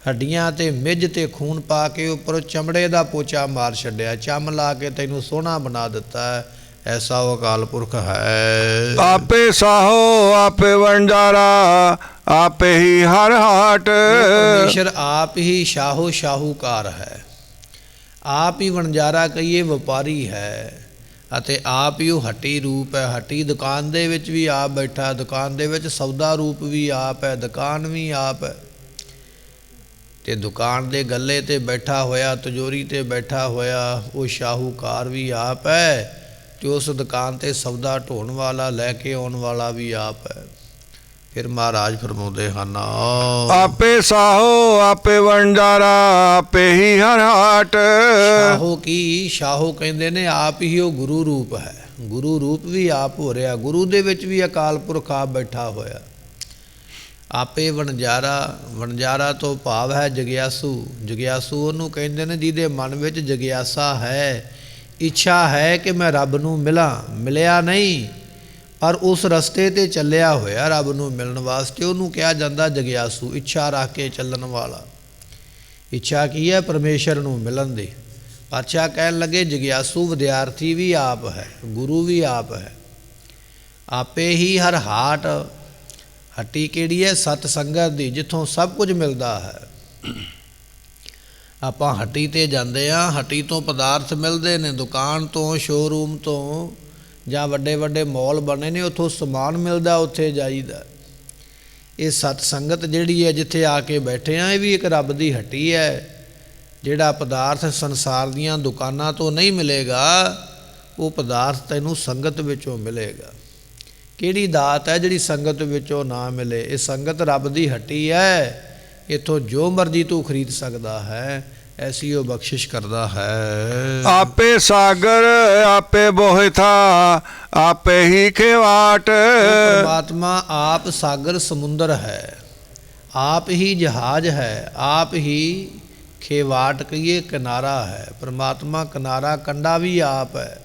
ਹੱਡੀਆਂ ਤੇ ਮਿੱਝ ਤੇ ਖੂਨ ਪਾ ਕੇ ਉੱਪਰ ਚਮੜੇ ਦਾ ਪੋਚਾ ਮਾਰ ਛੱਡਿਆ, ਚੰਮ ਲਾ ਕੇ ਤੈਨੂੰ ਸੋਹਣਾ ਬਣਾ ਦਿੱਤਾ ਹੈ। ਐਸਾ ਉਹ ਅਕਾਲ ਪੁਰਖ ਹੈ। ਆਪੇ ਸਾਹੋ ਆਪੇ ਵਣਜਾਰਾ, ਆਪੇ ਹੀ ਹਰ ਹਾਟ। ਪਰਮੇਸ਼ਰ ਆਪ ਹੀ ਸ਼ਾਹੋ ਸ਼ਾਹੂਕਾਰ ਹੈ, ਆਪ ਹੀ ਵਣਜਾਰਾ ਕਹੀਏ ਵਪਾਰੀ ਹੈ, ਅਤੇ ਆਪ ਹੀ ਉਹ ਹੱਟੀ ਰੂਪ ਹੈ। ਹੱਟੀ ਦੁਕਾਨ ਦੇ ਵਿੱਚ ਵੀ ਆਪ ਬੈਠਾ, ਦੁਕਾਨ ਦੇ ਵਿੱਚ ਸੌਦਾ ਰੂਪ ਵੀ ਆਪ ਹੈ, ਦੁਕਾਨ ਵੀ ਆਪ ਹੈ। ਤੇ ਦੁਕਾਨ ਦੇ ਗੱਲੇ ਤੇ ਬੈਠਾ ਹੋਇਆ, ਤਿਜੋਰੀ ਤੇ ਬੈਠਾ ਹੋਇਆ ਉਹ ਸ਼ਾਹੂਕਾਰ ਵੀ ਆਪ ਹੈ, ਤੇ ਉਸ ਦੁਕਾਨ ਤੇ ਸੌਦਾ ਢੋਣ ਵਾਲਾ, ਲੈ ਕੇ ਆਉਣ ਵਾਲਾ ਵੀ ਆਪ ਹੈ। ਫਿਰ ਮਹਾਰਾਜ ਫਰਮਾਉਂਦੇ ਹਨ, ਆਪੇ ਸਾਹੋ ਆਪੇ ਵਣਜਾਰਾ ਆਪੇ ਹੀ ਹਰ ਹਾਟ। ਸ਼ਾਹੋ ਕੀ, ਸ਼ਾਹੋ ਕਹਿੰਦੇ ਨੇ ਆਪ ਹੀ ਉਹ ਗੁਰੂ ਰੂਪ ਹੈ। ਗੁਰੂ ਰੂਪ ਵੀ ਆਪ ਹੋ ਰਿਹਾ, ਗੁਰੂ ਦੇ ਵਿੱਚ ਵੀ ਅਕਾਲ ਪੁਰਖ ਆਪ ਬੈਠਾ ਹੋਇਆ। ਆਪੇ ਵਣਜਾਰਾ, ਵਣਜਾਰਾ ਤੋਂ ਭਾਵ ਹੈ ਜਗਿਆਸੂ। ਜਗਿਆਸੂ ਉਹਨੂੰ ਕਹਿੰਦੇ ਨੇ ਜਿਹਦੇ ਮਨ ਵਿੱਚ ਜਗਿਆਸਾ ਹੈ, ਇੱਛਾ ਹੈ ਕਿ ਮੈਂ ਰੱਬ ਨੂੰ ਮਿਲਾਂ। ਮਿਲਿਆ ਨਹੀਂ ਪਰ ਉਸ ਰਸਤੇ 'ਤੇ ਚੱਲਿਆ ਹੋਇਆ ਰੱਬ ਨੂੰ ਮਿਲਣ ਵਾਸਤੇ, ਉਹਨੂੰ ਕਿਹਾ ਜਾਂਦਾ ਜਗਿਆਸੂ, ਇੱਛਾ ਰੱਖ ਕੇ ਚੱਲਣ ਵਾਲਾ। ਇੱਛਾ ਕੀ ਹੈ? ਪਰਮੇਸ਼ਰ ਨੂੰ ਮਿਲਣ ਦੀ। ਪਾਤਸ਼ਾਹ ਕਹਿਣ ਲੱਗੇ ਜਗਿਆਸੂ ਵਿਦਿਆਰਥੀ ਵੀ ਆਪ ਹੈ, ਗੁਰੂ ਵੀ ਆਪ ਹੈ। ਆਪੇ ਹੀ ਹਰ ਹਾਟ, ਹੱਟੀ ਕਿਹੜੀ ਹੈ? ਸਤ ਸੰਗਤ ਦੀ, ਜਿੱਥੋਂ ਸਭ ਕੁਝ ਮਿਲਦਾ ਹੈ। ਆਪਾਂ ਹੱਟੀ 'ਤੇ ਜਾਂਦੇ ਹਾਂ, ਹੱਟੀ ਤੋਂ ਪਦਾਰਥ ਮਿਲਦੇ ਨੇ, ਦੁਕਾਨ ਤੋਂ, ਸ਼ੋਰੂਮ ਤੋਂ, ਜਾਂ ਵੱਡੇ ਵੱਡੇ ਮੌਲ ਬਣੇ ਨੇ, ਉੱਥੋਂ ਸਮਾਨ ਮਿਲਦਾ, ਉੱਥੇ ਜਾਈਦਾ। ਇਹ ਸਤ ਸੰਗਤ ਜਿਹੜੀ ਹੈ, ਜਿੱਥੇ ਆ ਕੇ ਬੈਠੇ ਆ, ਇਹ ਵੀ ਇੱਕ ਰੱਬ ਦੀ ਹੱਟੀ ਹੈ। ਜਿਹੜਾ ਪਦਾਰਥ ਸੰਸਾਰ ਦੀਆਂ ਦੁਕਾਨਾਂ ਤੋਂ ਨਹੀਂ ਮਿਲੇਗਾ, ਉਹ ਪਦਾਰਥ ਤੈਨੂੰ ਸੰਗਤ ਵਿੱਚੋਂ ਮਿਲੇਗਾ। ਕਿਹੜੀ ਦਾਤ ਹੈ ਜਿਹੜੀ ਸੰਗਤ ਵਿੱਚੋਂ ਨਾ ਮਿਲੇ? ਇਹ ਸੰਗਤ ਰੱਬ ਦੀ ਹੱਟੀ ਹੈ, ਇੱਥੋਂ ਜੋ ਮਰਜ਼ੀ ਤੂੰ ਖਰੀਦ ਸਕਦਾ ਹੈ, ਐਸੀ ਉਹ ਬਖਸ਼ਿਸ਼ ਕਰਦਾ ਹੈ। ਆਪੇ ਸਾਗਰ ਆਪੇ ਬੋਹਿਥਾ ਆਪੇ ਹੀ ਖੇਵਾਟ। ਪਰਮਾਤਮਾ ਆਪ ਸਾਗਰ ਸਮੁੰਦਰ ਹੈ, ਆਪ ਹੀ ਜਹਾਜ਼ ਹੈ, ਆਪ ਹੀ ਖੇਵਾਟ ਕਹੀਏ ਕਿਨਾਰਾ ਹੈ। ਪਰਮਾਤਮਾ ਕਿਨਾਰਾ ਕੰਢਾ ਵੀ ਆਪ ਹੈ।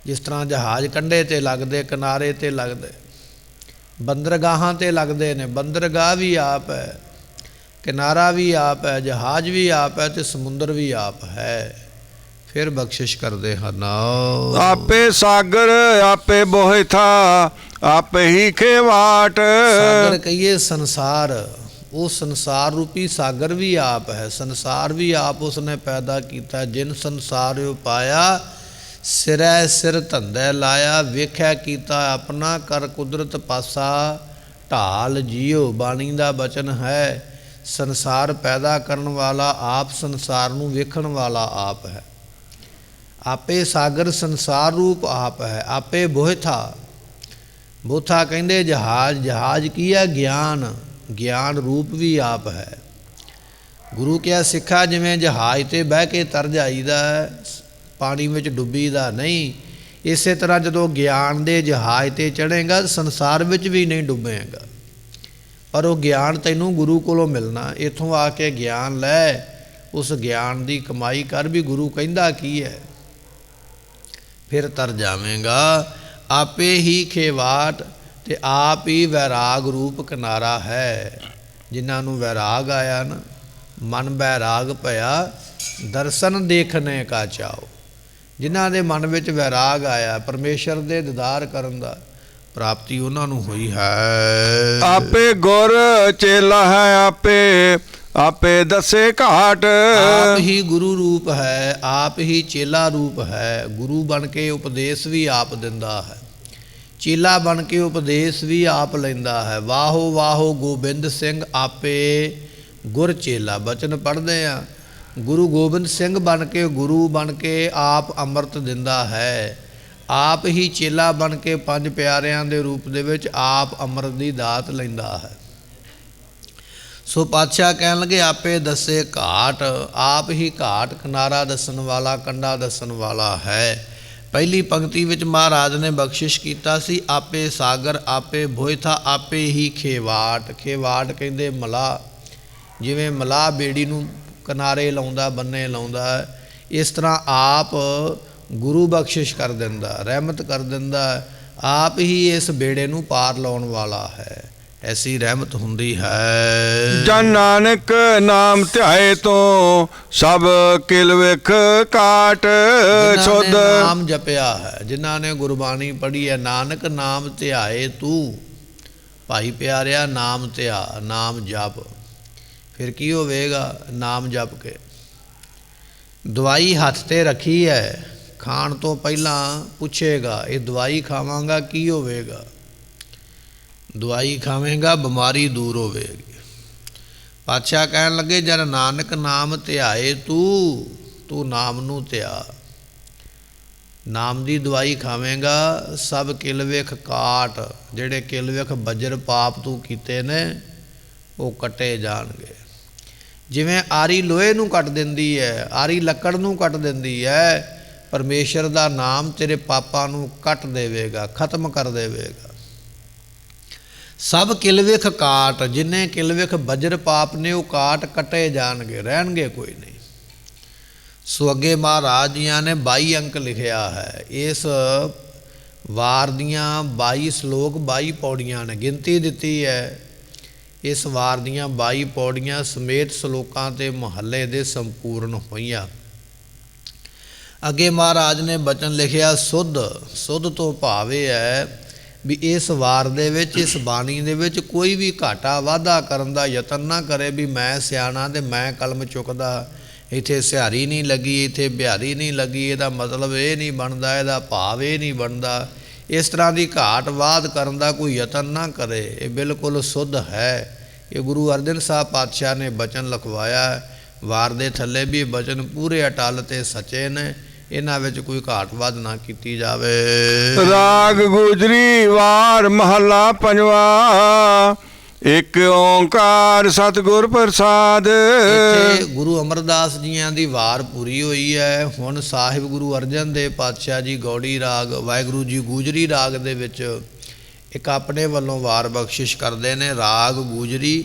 ਜਿਸ ਤਰ੍ਹਾਂ ਜਹਾਜ਼ ਕੰਢੇ 'ਤੇ ਲੱਗਦੇ, ਕਿਨਾਰੇ 'ਤੇ ਲੱਗਦੇ, ਬੰਦਰਗਾਹਾਂ 'ਤੇ ਲੱਗਦੇ ਨੇ, ਬੰਦਰਗਾਹ ਵੀ ਆਪ ਹੈ, ਕਿਨਾਰਾ ਵੀ ਆਪ ਹੈ, ਜਹਾਜ਼ ਵੀ ਆਪ ਹੈ, ਅਤੇ ਸਮੁੰਦਰ ਵੀ ਆਪ ਹੈ। ਫਿਰ ਬਖਸ਼ਿਸ਼ ਕਰਦੇ ਹਨ, ਆਪੇ ਸਾਗਰ ਆਪੇ ਬੋਹਿਥਾ ਆਪੇ ਹੀ ਖੇਵਾਟ। ਸਾਗਰ ਕਹੀਏ ਸੰਸਾਰ, ਉਹ ਸੰਸਾਰ ਰੂਪੀ ਸਾਗਰ ਵੀ ਆਪ ਹੈ। ਸੰਸਾਰ ਵੀ ਆਪ ਉਸਨੇ ਪੈਦਾ ਕੀਤਾ। ਜਿਨ ਸੰਸਾਰ ਉਪਾਇਆ, ਸਿਰੈ ਸਿਰ ਧੰਦੇ ਲਾਇਆ, ਵੇਖਿਆ ਕੀਤਾ ਆਪਣਾ, ਕਰ ਕੁਦਰਤ ਪਾਸਾ ਢਾਲ ਜੀਓ। ਬਾਣੀ ਦਾ ਬਚਨ ਹੈ। ਸੰਸਾਰ ਪੈਦਾ ਕਰਨ ਵਾਲਾ ਆਪ, ਸੰਸਾਰ ਨੂੰ ਵੇਖਣ ਵਾਲਾ ਆਪ ਹੈ। ਆਪੇ ਸਾਗਰ ਸੰਸਾਰ ਰੂਪ ਆਪ ਹੈ। ਆਪੇ ਬੋਹਿਥਾ, ਬੋਥਾ ਕਹਿੰਦੇ ਜਹਾਜ਼। ਜਹਾਜ਼ ਕੀ ਹੈ? ਗਿਆਨ। ਗਿਆਨ ਰੂਪ ਵੀ ਆਪ ਹੈ। ਗੁਰੂ ਕਿਹਾ ਸਿੱਖਾ, ਜਿਵੇਂ ਜਹਾਜ਼ 'ਤੇ ਬਹਿ ਕੇ ਤਰ ਜਾਈਦਾ, ਪਾਣੀ ਵਿੱਚ ਡੁੱਬੀ ਦਾ ਨਹੀਂ, ਇਸੇ ਤਰ੍ਹਾਂ ਜਦੋਂ ਗਿਆਨ ਦੇ ਜਹਾਜ਼ 'ਤੇ ਚੜ੍ਹੇਗਾ, ਸੰਸਾਰ ਵਿੱਚ ਵੀ ਨਹੀਂ ਡੁੱਬੇਗਾ। ਪਰ ਉਹ ਗਿਆਨ ਤੈਨੂੰ ਗੁਰੂ ਕੋਲੋਂ ਮਿਲਣਾ। ਇੱਥੋਂ ਆ ਕੇ ਗਿਆਨ ਲੈ, ਉਸ ਗਿਆਨ ਦੀ ਕਮਾਈ ਕਰ, ਵੀ ਗੁਰੂ ਕਹਿੰਦਾ ਕੀ ਹੈ, ਫਿਰ ਤਰ ਜਾਵੇਂਗਾ। ਆਪੇ ਹੀ ਖੇਵਾਟ, ਅਤੇ ਆਪ ਹੀ ਵੈਰਾਗ ਰੂਪ ਕਿਨਾਰਾ ਹੈ। ਜਿਨ੍ਹਾਂ ਨੂੰ ਵੈਰਾਗ ਆਇਆ ਨਾ, ਮਨ ਵੈਰਾਗ ਭਇਆ, ਦਰਸ਼ਨ ਦੇਖਣੇ ਕਾ ਚਾਓ। ਜਿਨ੍ਹਾਂ ਦੇ ਮਨ ਵਿੱਚ ਵੈਰਾਗ ਆਇਆ, ਪਰਮੇਸ਼ਰ ਦੇ ਦੀਦਾਰ ਕਰਨ ਦਾ, ਪ੍ਰਾਪਤੀ ਉਹਨਾਂ ਨੂੰ ਹੋਈ ਹੈ। ਆਪੇ ਗੁਰ ਚੇਲਾ ਹੈ ਆਪੇ ਆਪੇ ਦੱਸੇ ਘਾਟ। ਆਪ ਹੀ ਗੁਰੂ ਰੂਪ ਹੈ, ਆਪ ਹੀ ਚੇਲਾ ਰੂਪ ਹੈ। ਗੁਰੂ ਬਣ ਕੇ ਉਪਦੇਸ਼ ਵੀ ਆਪ ਦਿੰਦਾ ਹੈ, ਚੇਲਾ ਬਣ ਕੇ ਉਪਦੇਸ਼ ਵੀ ਆਪ ਲੈਂਦਾ ਹੈ। ਵਾਹੋ ਵਾਹੋ ਗੋਬਿੰਦ ਸਿੰਘ ਆਪੇ ਗੁਰ ਚੇਲਾ। ਬਚਨ ਪੜ੍ਹਦੇ ਆ, ਗੁਰੂ ਗੋਬਿੰਦ ਸਿੰਘ ਬਣ ਕੇ, ਗੁਰੂ ਬਣ ਕੇ ਆਪ ਅੰਮ੍ਰਿਤ ਦਿੰਦਾ ਹੈ। ਆਪ ਹੀ ਚੇਲਾ ਬਣ ਕੇ ਪੰਜ ਪਿਆਰਿਆਂ ਦੇ ਰੂਪ ਦੇ ਵਿੱਚ ਆਪ ਅੰਮ੍ਰਿਤ ਦੀ ਦਾਤ ਲੈਂਦਾ ਹੈ। ਸੋ ਪਾਤਸ਼ਾਹ ਕਹਿਣ ਲੱਗੇ ਆਪੇ ਦੱਸੇ ਘਾਟ। ਆਪ ਹੀ ਘਾਟ, ਕਿਨਾਰਾ ਦੱਸਣ ਵਾਲਾ, ਕੰਢਾ ਦੱਸਣ ਵਾਲਾ ਹੈ। ਪਹਿਲੀ ਪੰਕਤੀ ਵਿੱਚ ਮਹਾਰਾਜ ਨੇ ਬਖਸ਼ਿਸ਼ ਕੀਤਾ ਸੀ, ਆਪੇ ਸਾਗਰ ਆਪੇ ਬੋਹਿਥਾ ਆਪੇ ਹੀ ਖੇਵਾਟ। ਖੇਵਾਟ ਕਹਿੰਦੇ ਮਲਾਹ। ਜਿਵੇਂ ਮਲਾਹ ਬੇੜੀ ਨੂੰ ਕਿਨਾਰੇ ਲਾਉਂਦਾ, ਬੰਨੇ ਲਾਉਂਦਾ, ਇਸ ਤਰ੍ਹਾਂ ਆਪ ਗੁਰੂ ਬਖਸ਼ਿਸ਼ ਕਰ ਦਿੰਦਾ, ਰਹਿਮਤ ਕਰ ਦਿੰਦਾ। ਆਪ ਹੀ ਇਸ ਬੇੜੇ ਨੂੰ ਪਾਰ ਲਾਉਣ ਵਾਲਾ ਹੈ। ਐਸੀ ਰਹਿਮਤ ਹੁੰਦੀ ਹੈ। ਜਨ ਨਾਨਕ ਨਾਮ ਧਿਆਏ ਤੋਂ ਸਭ ਕਿਲ ਵੇਖ ਕਾਟ। ਸ਼ੁੱਧ ਨਾਮ ਜਪਿਆ ਹੈ, ਜਿਨ੍ਹਾਂ ਨੇ ਗੁਰਬਾਣੀ ਪੜ੍ਹੀ ਹੈ, ਨਾਨਕ ਨਾਮ ਧਿਆਏ ਤੂੰ। ਭਾਈ ਪਿਆਰਿਆ, ਨਾਮ ਧਿਆ, ਨਾਮ ਜਪ। ਫਿਰ ਕੀ ਹੋਵੇਗਾ? ਨਾਮ ਜਪ ਕੇ ਦਵਾਈ ਹੱਥ 'ਤੇ ਰੱਖੀ ਹੈ, ਖਾਣ ਤੋਂ ਪਹਿਲਾਂ ਪੁੱਛੇਗਾ ਇਹ ਦਵਾਈ ਖਾਵਾਂਗਾ ਕੀ ਹੋਵੇਗਾ? ਦਵਾਈ ਖਾਵੇਂਗਾ, ਬਿਮਾਰੀ ਦੂਰ ਹੋਵੇਗੀ। ਪਾਤਸ਼ਾਹ ਕਹਿਣ ਲੱਗੇ ਜਦ ਨਾਨਕ ਨਾਮ ਧਿਆਏ ਤੂੰ ਨਾਮ ਨੂੰ ਧਿਆ। ਨਾਮ ਦੀ ਦਵਾਈ ਖਾਵੇਂਗਾ, ਸਭ ਕਿਲ ਵੇਖ ਕਾਟ, ਜਿਹੜੇ ਕਿਲ ਵੇਖ ਬੱਜਰ ਪਾਪ ਤੂੰ ਕੀਤੇ ਨੇ ਉਹ ਕੱਟੇ ਜਾਣਗੇ। ਜਿਵੇਂ ਆਰੀ ਲੋਹੇ ਨੂੰ ਕੱਟ ਦਿੰਦੀ ਹੈ, ਆਰੀ ਲੱਕੜ ਨੂੰ ਕੱਟ ਦਿੰਦੀ ਹੈ, ਪਰਮੇਸ਼ਰ ਦਾ ਨਾਮ ਤੇਰੇ ਪਾਪਾਂ ਨੂੰ ਕੱਟ ਦੇਵੇਗਾ, ਖਤਮ ਕਰ ਦੇਵੇਗਾ। ਸਭ ਕਿਲ ਵੇਖ ਕਾਟ, ਜਿੰਨੇ ਕਿਲ ਵੇਖ ਬੱਜਰ ਪਾਪ ਨੇ ਉਹ ਕਾਟ ਕੱਟੇ ਜਾਣਗੇ, ਰਹਿਣਗੇ ਕੋਈ ਨਹੀਂ। ਸੋ ਅੱਗੇ ਮਹਾਰਾਜ ਜੀਆਂ ਨੇ 22 ਅੰਕ ਲਿਖਿਆ ਹੈ। ਇਸ ਵਾਰ ਦੀਆਂ 22 ਸ਼ਲੋਕ 22 ਪੌੜੀਆਂ ਨੇ, ਗਿਣਤੀ ਦਿੱਤੀ ਹੈ। ਇਸ ਵਾਰ ਦੀਆਂ 22 ਪੌੜੀਆਂ ਸਮੇਤ ਸ਼ਲੋਕਾਂ ਤੇ ਮਹੱਲੇ ਦੇ ਸੰਪੂਰਨ ਹੋਈਆਂ। ਅੱਗੇ ਮਹਾਰਾਜ ਨੇ ਬਚਨ ਲਿਖਿਆ ਸੁਧ। ਸੁਧ ਤੋਂ ਭਾਵ ਇਹ ਹੈ ਵੀ ਇਸ ਵਾਰ ਦੇ ਵਿੱਚ, ਇਸ ਬਾਣੀ ਦੇ ਵਿੱਚ ਕੋਈ ਵੀ ਘਾਟਾ ਵਾਧਾ ਕਰਨ ਦਾ ਯਤਨ ਨਾ ਕਰੇ ਵੀ ਮੈਂ ਸਿਆਣਾ ਤੇ ਮੈਂ ਕਲਮ ਚੁੱਕਦਾ, ਇੱਥੇ ਸਿਹਾਰੀ ਨਹੀਂ ਲੱਗੀ, ਇੱਥੇ ਬਿਹਾਰੀ ਨਹੀਂ ਲੱਗੀ, ਇਹਦਾ ਮਤਲਬ ਇਹ ਨਹੀਂ ਬਣਦਾ, ਇਹਦਾ ਭਾਵ ਇਹ ਨਹੀਂ ਬਣਦਾ। ਇਸ ਤਰ੍ਹਾਂ ਦੀ ਘਾਟ ਵਾਧ ਕਰਨ ਦਾ ਕੋਈ ਯਤਨ ਨਾ ਕਰੇ। ਇਹ ਬਿਲਕੁਲ ਸੁੱਧ ਹੈ। ਇਹ ਗੁਰੂ ਅਰਜਨ ਸਾਹਿਬ ਪਾਤਸ਼ਾਹ ਨੇ ਬਚਨ ਲਿਖਵਾਇਆ। ਵਾਰ ਦੇ ਥੱਲੇ ਵੀ ਬਚਨ ਪੂਰੇ ਅਟਲ ਤੇ ਸੱਚੇ ਨੇ, ਇਹਨਾਂ ਵਿੱਚ ਕੋਈ ਘਾਟ ਵਾਧ ਨਾ ਕੀਤੀ ਜਾਵੇ। ਰਾਗ ਗੁਜਰੀ ਵਾਰ ਮਹੱਲਾ ਪੰਜਵਾ, ਇੱਕ ਓਂਕਾਰ ਸਤਿਗੁਰ ਪ੍ਰਸਾਦ। ਇੱਥੇ ਗੁਰੂ ਅਮਰਦਾਸ ਜੀਆਂ ਦੀ ਵਾਰ ਪੂਰੀ ਹੋਈ ਹੈ। ਹੁਣ ਸਾਹਿਬ ਗੁਰੂ ਅਰਜਨ ਦੇਵ ਪਾਤਸ਼ਾਹ ਜੀ ਗੌੜੀ ਰਾਗ, ਵਾਹਿਗੁਰੂ ਜੀ ਗੂਜਰੀ ਰਾਗ ਦੇ ਵਿੱਚ ਇੱਕ ਆਪਣੇ ਵੱਲੋਂ ਵਾਰ ਬਖਸ਼ਿਸ਼ ਕਰਦੇ ਨੇ। ਰਾਗ ਗੂਜਰੀ,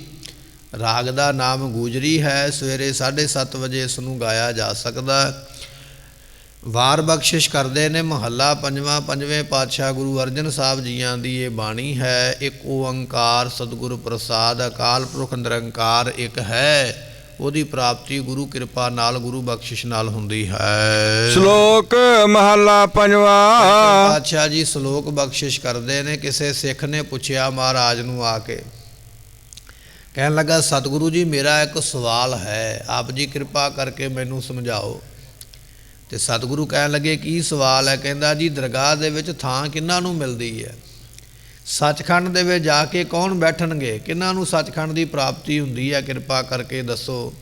ਰਾਗ ਦਾ ਨਾਮ ਗੂਜਰੀ ਹੈ। ਸਵੇਰੇ 7:30 ਵਜੇ ਇਸ ਨੂੰ ਗਾਇਆ ਜਾ ਸਕਦਾ। ਵਾਰ ਬਖਸ਼ਿਸ਼ ਕਰਦੇ ਨੇ। ਮਹੱਲਾ ਪੰਜਵਾਂ, ਪੰਜਵੇਂ ਪਾਤਸ਼ਾਹ ਗੁਰੂ ਅਰਜਨ ਸਾਹਿਬ ਜੀਆਂ ਦੀ ਇਹ ਬਾਣੀ ਹੈ। ਇੱਕ ਓੰਕਾਰ ਸਤਿਗੁਰ ਪ੍ਰਸਾਦ, ਅਕਾਲ ਪੁਰਖ ਨਿਰੰਕਾਰ ਇੱਕ ਹੈ। ਉਹਦੀ ਪ੍ਰਾਪਤੀ ਗੁਰੂ ਕਿਰਪਾ ਨਾਲ, ਗੁਰੂ ਬਖਸ਼ਿਸ਼ ਨਾਲ ਹੁੰਦੀ ਹੈ। ਸ਼ਲੋਕ ਮਹੱਲਾ ਪੰਜਵਾ। ਪਾਤਸ਼ਾਹ ਜੀ ਸ਼ਲੋਕ ਬਖਸ਼ਿਸ਼ ਕਰਦੇ ਨੇ। ਕਿਸੇ ਸਿੱਖ ਨੇ ਪੁੱਛਿਆ ਮਹਾਰਾਜ ਨੂੰ ਆ ਕੇ, ਕਹਿਣ ਲੱਗਾ ਸਤਿਗੁਰੂ ਜੀ ਮੇਰਾ ਇੱਕ ਸਵਾਲ ਹੈ, ਆਪ ਜੀ ਕਿਰਪਾ ਕਰਕੇ ਮੈਨੂੰ ਸਮਝਾਓ। ਤੇ ਸਤਿਗੁਰੂ ਕਹਿਣ ਲੱਗੇ ਕੀ ਸਵਾਲ ਹੈ? ਕਹਿੰਦਾ ਜੀ ਦਰਗਾਹ ਦੇ ਵਿੱਚ ਥਾਂ ਕਿਹਨਾਂ ਨੂੰ ਮਿਲਦੀ ਹੈ? ਸੱਚਖੰਡ ਦੇ ਵਿੱਚ ਜਾ ਕੇ ਕੌਣ ਬੈਠਣਗੇ? ਕਿਹਨਾਂ ਨੂੰ ਸੱਚਖੰਡ ਦੀ ਪ੍ਰਾਪਤੀ ਹੁੰਦੀ ਹੈ? ਕਿਰਪਾ ਕਰਕੇ ਦੱਸੋ।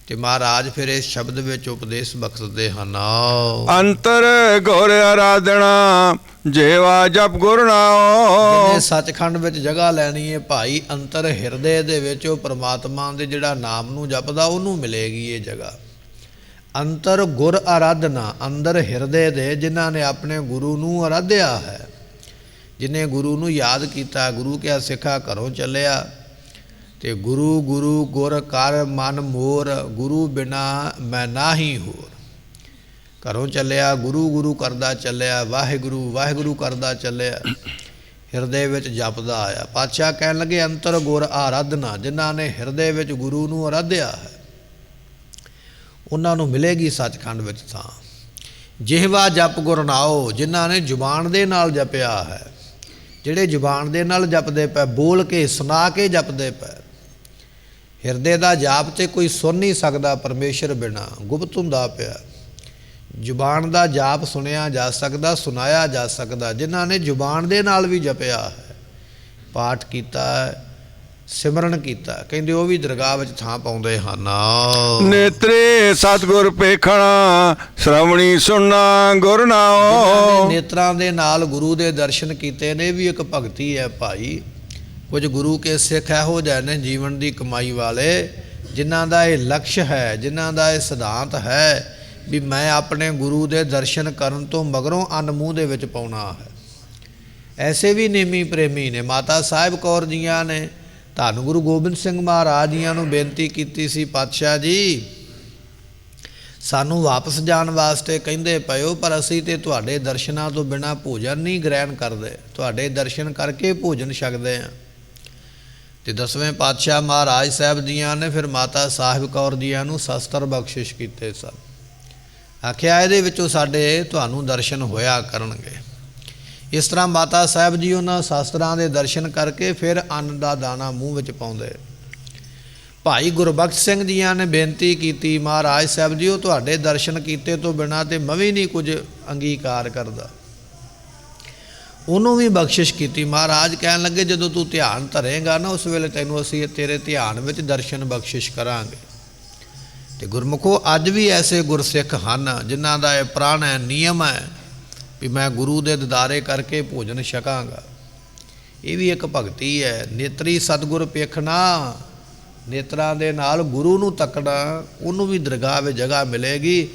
ਤੇ ਮਹਾਰਾਜ ਫਿਰ ਇਸ ਸ਼ਬਦ ਵਿੱਚ ਉਪਦੇਸ਼ ਬਖਸ਼ਦੇ ਹਨ। ਅੰਤਰ ਗੁਰ ਆਰਾਧਨਾ ਜੇਵਾ ਜਪ ਗੁਰ ਨਾਮ। ਜਿਹਨੇ ਸੱਚਖੰਡ ਵਿੱਚ ਜਗ੍ਹਾ ਲੈਣੀ ਹੈ ਭਾਈ, ਅੰਤਰ ਹਿਰਦੇ ਦੇ ਵਿੱਚ ਉਹ ਪ੍ਰਮਾਤਮਾ ਦੇ ਜਿਹੜਾ ਨਾਮ ਨੂੰ ਜਪਦਾ ਉਹਨੂੰ ਮਿਲੇਗੀ ਇਹ ਜਗ੍ਹਾ। ਅੰਤਰ ਗੁਰ ਆਰਾਧਨਾ, ਅੰਦਰ ਹਿਰਦੇ ਦੇ ਜਿਨ੍ਹਾਂ ਨੇ ਆਪਣੇ ਗੁਰੂ ਨੂੰ ਆਰਾਧਿਆ ਹੈ, ਜਿਹਨੇ ਗੁਰੂ ਨੂੰ ਯਾਦ ਕੀਤਾ। ਗੁਰੂ ਕਿਹਾ ਸਿੱਖਾ ਘਰੋਂ ਚੱਲਿਆ ਤੇ ਗੁਰੂ ਗੁਰੂ ਗੁਰ ਕਰ ਮਨ ਮੋਰ, ਗੁਰੂ ਬਿਨਾ ਮੈਂ ਨਾਹੀ ਹੋਰ। ਘਰੋਂ ਚੱਲਿਆ, ਗੁਰੂ ਗੁਰੂ ਕਰਦਾ ਚੱਲਿਆ, ਵਾਹਿਗੁਰੂ ਵਾਹਿਗੁਰੂ ਕਰਦਾ ਚੱਲਿਆ, ਹਿਰਦੇ ਵਿੱਚ ਜਪਦਾ ਆਇਆ। ਪਾਤਸ਼ਾਹ ਕਹਿਣ ਲੱਗੇ ਅੰਤਰ ਗੁਰ ਆਰਾਧਨਾ, ਜਿਨ੍ਹਾਂ ਨੇ ਹਿਰਦੇ ਵਿੱਚ ਗੁਰੂ ਨੂੰ ਆਰਾਧਿਆ ਹੈ ਉਹਨਾਂ ਨੂੰ ਮਿਲੇਗੀ ਸੱਚਖੰਡ ਵਿੱਚ ਥਾਂ। ਜਿਹਵਾ ਜਪ ਗੁਰ ਨਾਉ, ਜਿਨ੍ਹਾਂ ਨੇ ਜ਼ੁਬਾਨ ਦੇ ਨਾਲ ਜਪਿਆ ਹੈ, ਜਿਹੜੇ ਜ਼ੁਬਾਨ ਦੇ ਨਾਲ ਜਪਦੇ ਪਏ, ਬੋਲ ਕੇ ਸੁਣਾ ਕੇ ਜਪਦੇ ਪਏ। ਹਿਰਦੇ ਦਾ ਜਾਪ ਤੇ ਕੋਈ ਸੁਣ ਨਹੀਂ ਸਕਦਾ ਪਰਮੇਸ਼ਰ ਬਿਨਾ, ਗੁਪਤ ਹੁੰਦਾ ਪਿਆ। ਜ਼ੁਬਾਨ ਦਾ ਜਾਪ ਸੁਣਿਆ ਜਾ ਸਕਦਾ, ਸੁਣਾਇਆ ਜਾ ਸਕਦਾ। ਜਿਨ੍ਹਾਂ ਨੇ ਜ਼ੁਬਾਨ ਦੇ ਨਾਲ ਵੀ ਜਪਿਆ ਹੈ, ਪਾਠ ਕੀਤਾ ਹੈ, ਸਿਮਰਨ ਕੀਤਾ, ਕਹਿੰਦੇ ਉਹ ਵੀ ਦਰਗਾਹ ਵਿੱਚ ਥਾਂ ਪਾਉਂਦੇ ਹਨ। ਨੇਤਰੇ ਸਤਿਗੁਰ ਪੇਖਣਾ ਸ਼੍ਰਵਣੀ ਸੁਣਨਾ ਗੁਰ ਨਾਮ। ਨੇਤਰਾਂ ਦੇ ਨਾਲ ਗੁਰੂ ਦੇ ਦਰਸ਼ਨ ਕੀਤੇ ਨੇ, ਵੀ ਇੱਕ ਭਗਤੀ ਹੈ ਭਾਈ। ਕੁਝ ਗੁਰੂ ਕੇ ਸਿੱਖ ਇਹੋ ਜਿਹੇ ਨੇ ਜੀਵਨ ਦੀ ਕਮਾਈ ਵਾਲੇ, ਜਿਨ੍ਹਾਂ ਦਾ ਇਹ ਲਕਸ਼ ਹੈ, ਜਿਨ੍ਹਾਂ ਦਾ ਇਹ ਸਿਧਾਂਤ ਹੈ ਵੀ ਮੈਂ ਆਪਣੇ ਗੁਰੂ ਦੇ ਦਰਸ਼ਨ ਕਰਨ ਤੋਂ ਮਗਰੋਂ ਅੰਨ ਮੂੰਹ ਦੇ ਵਿੱਚ ਪਾਉਣਾ ਹੈ। ਐਸੇ ਵੀ ਨੇਮੀ ਪ੍ਰੇਮੀ ਨੇ। ਮਾਤਾ ਸਾਹਿਬ ਕੌਰ ਜੀਆਂ ਨੇ ਧੰਨ ਗੁਰੂ ਗੋਬਿੰਦ ਸਿੰਘ ਮਹਾਰਾਜ ਜੀਆਂ ਨੂੰ ਬੇਨਤੀ ਕੀਤੀ ਸੀ, ਪਾਤਸ਼ਾਹ ਜੀ ਸਾਨੂੰ ਵਾਪਸ ਜਾਣ ਵਾਸਤੇ ਕਹਿੰਦੇ ਪਏ, ਪਰ ਅਸੀਂ ਤੇ ਤੁਹਾਡੇ ਦਰਸ਼ਨਾਂ ਤੋਂ ਬਿਨਾਂ ਭੋਜਨ ਨਹੀਂ ਗ੍ਰਹਿਣ ਕਰਦੇ, ਤੁਹਾਡੇ ਦਰਸ਼ਨ ਕਰਕੇ ਭੋਜਨ ਛਕਦੇ ਹਾਂ। ਤੇ 10ਵੇਂ ਪਾਤਸ਼ਾਹ ਮਹਾਰਾਜ ਸਾਹਿਬ ਜੀਆਂ ਨੇ ਫਿਰ ਮਾਤਾ ਸਾਹਿਬ ਕੌਰ ਜੀਆਂ ਨੂੰ ਸ਼ਸਤਰ ਬਖਸ਼ਿਸ਼ ਕੀਤੇ ਸਨ। ਆਖਿਆ ਇਹਦੇ ਵਿੱਚੋਂ ਸਾਡੇ ਤੁਹਾਨੂੰ ਦਰਸ਼ਨ ਹੋਇਆ ਕਰਨਗੇ। ਇਸ ਤਰ੍ਹਾਂ ਮਾਤਾ ਸਾਹਿਬ ਜੀ ਉਹਨਾਂ ਸ਼ਾਸਤਰਾਂ ਦੇ ਦਰਸ਼ਨ ਕਰਕੇ ਫਿਰ ਅੰਨ ਦਾ ਦਾਣਾ ਮੂੰਹ ਵਿੱਚ ਪਾਉਂਦੇ। ਭਾਈ ਗੁਰਬਖਸ਼ ਸਿੰਘ ਜੀਆਂ ਨੇ ਬੇਨਤੀ ਕੀਤੀ, ਮਹਾਰਾਜ ਸਾਹਿਬ ਜੀ ਉਹ ਤੁਹਾਡੇ ਦਰਸ਼ਨ ਕੀਤੇ ਤੋਂ ਬਿਨਾਂ ਤੇ ਮੈਂ ਵੀ ਨਹੀਂ ਕੁਝ ਅੰਗੀਕਾਰ ਕਰਦਾ। ਉਹਨੂੰ ਵੀ ਬਖਸ਼ਿਸ਼ ਕੀਤੀ। ਮਹਾਰਾਜ ਕਹਿਣ ਲੱਗੇ ਜਦੋਂ ਤੂੰ ਧਿਆਨ ਧਰੇਗਾ ਨਾ ਉਸ ਵੇਲੇ ਤੈਨੂੰ ਅਸੀਂ ਤੇਰੇ ਧਿਆਨ ਵਿੱਚ ਦਰਸ਼ਨ ਬਖਸ਼ਿਸ਼ ਕਰਾਂਗੇ। ਤੇ ਗੁਰਮੁਖੋ ਅੱਜ ਵੀ ਐਸੇ ਗੁਰਸਿੱਖ ਹਨ ਜਿਨ੍ਹਾਂ ਦਾ ਇਹ ਪ੍ਰਣ ਹੈ, ਨਿਯਮ ਹੈ ਵੀ ਮੈਂ ਗੁਰੂ ਦੇ ਦਿਦਾਰੇ ਕਰਕੇ ਭੋਜਨ ਛਕਾਂਗਾ। ਇਹ ਵੀ ਇੱਕ ਭਗਤੀ ਹੈ। ਨੇਤਰੀ ਸਤਿਗੁਰ ਪੇਖਣਾ, ਨੇਤਰਾਂ ਦੇ ਨਾਲ ਗੁਰੂ ਨੂੰ ਤੱਕਣਾ, ਉਹਨੂੰ ਵੀ ਦਰਗਾਹ ਵਿੱਚ ਜਗ੍ਹਾ ਮਿਲੇਗੀ।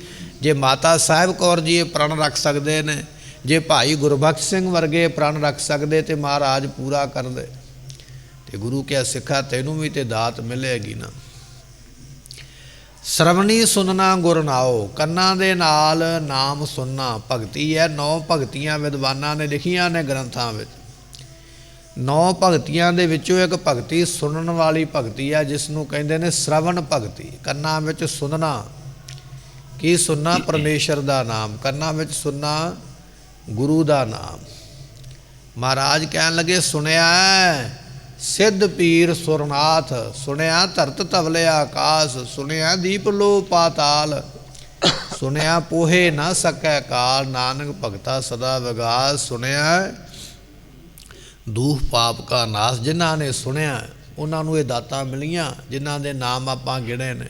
ਜੇ ਮਾਤਾ ਸਾਹਿਬ ਕੌਰ ਜੀ ਇਹ ਪ੍ਰਣ ਰੱਖ ਸਕਦੇ ਨੇ, ਜੇ ਭਾਈ ਗੁਰਬਖਸ਼ ਸਿੰਘ ਵਰਗੇ ਪ੍ਰਣ ਰੱਖ ਸਕਦੇ ਤੇ ਮਹਾਰਾਜ ਪੂਰਾ ਕਰਦੇ। ਤੇ ਗੁਰੂ ਕਿਹਾ ਸਿੱਖਾ ਤੈਨੂੰ ਵੀ ਤੇ ਦਾਤ ਮਿਲੇਗੀ ਨਾ। ਸ਼ਰਵਣੀ ਸੁਨਣਾ ਗੁਰ ਨਾਓ, ਕੰਨਾਂ ਦੇ ਨਾਲ ਨਾਮ ਸੁਣਨਾ ਭਗਤੀ ਹੈ। 9 ਭਗਤੀਆਂ ਵਿਦਵਾਨਾਂ ਨੇ ਲਿਖੀਆਂ ਨੇ ਗ੍ਰੰਥਾਂ ਵਿੱਚ। 9 ਭਗਤੀਆਂ ਦੇ ਵਿੱਚੋਂ ਇੱਕ ਭਗਤੀ ਸੁਣਨ ਵਾਲੀ ਭਗਤੀ ਹੈ, ਜਿਸ ਨੂੰ ਕਹਿੰਦੇ ਨੇ ਸ਼ਰਵਣ ਭਗਤੀ। ਕੰਨਾਂ ਵਿੱਚ ਸੁਣਨਾ, ਕੀ ਸੁਣਨਾ? ਪਰਮੇਸ਼ਰ ਦਾ ਨਾਮ। ਕੰਨਾਂ ਵਿੱਚ ਸੁਣਨਾ ਗੁਰੂ ਦਾ ਨਾਮ। ਮਹਾਰਾਜ ਕਹਿਣ ਲੱਗੇ ਸੁਣਿਆ ਸਿੱਧ ਪੀਰ ਸੁਰਨਾਥ, ਸੁਣਿਆ ਧਰਤ ਤਵਲੇ ਆਕਾਸ, ਸੁਣਿਆ ਦੀਪ ਲੋ ਪਾਤਾਲ, ਸੁਣਿਆ ਪੋਹੇ ਨਾ ਸਕੈ ਕਾਲ, ਨਾਨਕ ਭਗਤਾ ਸਦਾ ਵਿਗਾਸ, ਸੁਣਿਆ ਦੂਖ ਪਾਪ ਕਾ ਨਾਸ। ਜਿਨ੍ਹਾਂ ਨੇ ਸੁਣਿਆ ਉਹਨਾਂ ਨੂੰ ਇਹ ਦਾਤਾਂ ਮਿਲੀਆਂ, ਜਿਨ੍ਹਾਂ ਦੇ ਨਾਮ ਆਪਾਂ ਗਿਣੇ ਨੇ।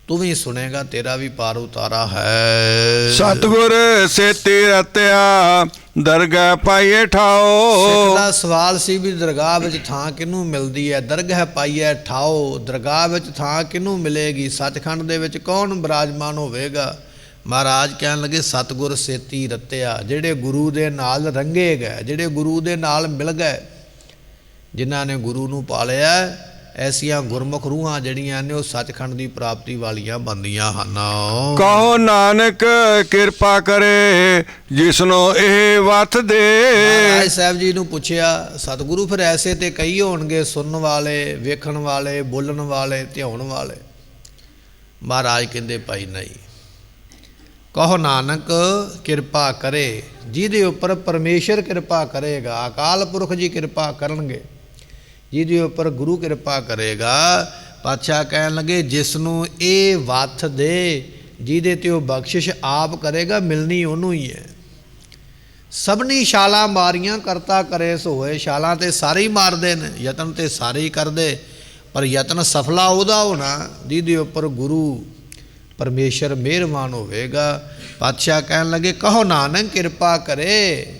ਤੂੰ ਵੀ ਸੁਣੇਗਾ, ਤੇਰਾ ਵੀ ਪਾਰ ਉਤਾਰਾ ਹੈ। ਸਤਿਗੁਰ ਸੇਤੀ ਰਤਿਆ ਦਰਗਾਹ ਪਾਈਏ ਠਾਓ। ਸਿੱਖ ਦਾ ਸਵਾਲ ਸੀ ਵੀ ਦਰਗਾਹ ਵਿੱਚ ਥਾਂ ਕਿਹਨੂੰ ਮਿਲਦੀ ਹੈ? ਦਰਗਾਹ ਪਾਈਏ ਠਾਓ, ਦਰਗਾਹ ਵਿੱਚ ਥਾਂ ਕਿਹਨੂੰ ਮਿਲੇਗੀ? ਸੱਚਖੰਡ ਦੇ ਵਿੱਚ ਕੌਣ ਬਿਰਾਜਮਾਨ ਹੋਵੇਗਾ? ਮਹਾਰਾਜ ਕਹਿਣ ਲੱਗੇ ਸਤਿਗੁਰ ਸੇਤੀ ਰਤਿਆ, ਜਿਹੜੇ ਗੁਰੂ ਦੇ ਨਾਲ ਰੰਗੇ ਗਏ, ਜਿਹੜੇ ਗੁਰੂ ਦੇ ਨਾਲ ਮਿਲ ਗਏ, ਜਿਨ੍ਹਾਂ ਨੇ ਗੁਰੂ ਨੂੰ ਪਾਲਿਆ। ਐਸੀਆਂ ਗੁਰਮੁਖ ਰੂਹਾਂ ਜਿਹੜੀਆਂ ਨੇ ਉਹ ਸੱਚਖੰਡ ਦੀ ਪ੍ਰਾਪਤੀ ਵਾਲੀਆਂ ਬਣਦੀਆਂ ਹਨ। ਕਹੋ ਨਾਨਕ ਕਿਰਪਾ ਕਰੇ ਜਿਸਨੂੰ ਇਹ ਵਤ ਦੇ। ਮਹਾਰਾਜ ਸਾਹਿਬ ਜੀ ਨੂੰ ਪੁੱਛਿਆ ਸਤਿਗੁਰੂ ਫਿਰ ਐਸੇ ਤੇ ਕਈ ਹੋਣਗੇ, ਸੁਣਨ ਵਾਲੇ, ਵੇਖਣ ਵਾਲੇ, ਬੋਲਣ ਵਾਲੇ, ਧਿਆਉਣ ਵਾਲੇ। ਮਹਾਰਾਜ ਕਹਿੰਦੇ ਭਾਈ ਨਹੀਂ, ਕਹੋ ਨਾਨਕ ਕਿਰਪਾ ਕਰੇ, ਜਿਹਦੇ ਉੱਪਰ ਪਰਮੇਸ਼ਰ ਕਿਰਪਾ ਕਰੇਗਾ, ਅਕਾਲ ਪੁਰਖ ਜੀ ਕਿਰਪਾ ਕਰਨਗੇ, ਜਿਹਦੇ ਉੱਪਰ ਗੁਰੂ ਕਿਰਪਾ ਕਰੇਗਾ। ਪਾਤਸ਼ਾਹ ਕਹਿਣ ਲੱਗੇ ਜਿਸ ਨੂੰ ਇਹ ਵੱਥ ਦੇ, ਜਿਹਦੇ ਤੇ ਉਹ ਬਖਸ਼ਿਸ਼ ਆਪ ਕਰੇਗਾ, ਮਿਲਣੀ ਉਹਨੂੰ ਹੀ ਹੈ। ਸਭਨੀ ਛਾਲਾਂ ਮਾਰੀਆਂ ਕਰਤਾ ਕਰੇ ਸੋ ਹੋਏ। ਛਾਲਾਂ ਤੇ ਸਾਰੇ ਹੀ ਮਾਰਦੇ ਨੇ, ਯਤਨ ਤੇ ਸਾਰੇ ਹੀ ਕਰਦੇ, ਪਰ ਯਤਨ ਸਫਲਾ ਉਹਦਾ ਹੋਣਾ ਜਿਹਦੇ ਉੱਪਰ ਗੁਰੂ ਪਰਮੇਸ਼ਰ ਮਿਹਰਬਾਨ ਹੋਵੇਗਾ। ਪਾਤਸ਼ਾਹ ਕਹਿਣ ਲੱਗੇ ਕਹੋ ਨਾਨਕ ਕਿਰਪਾ ਕਰੇ।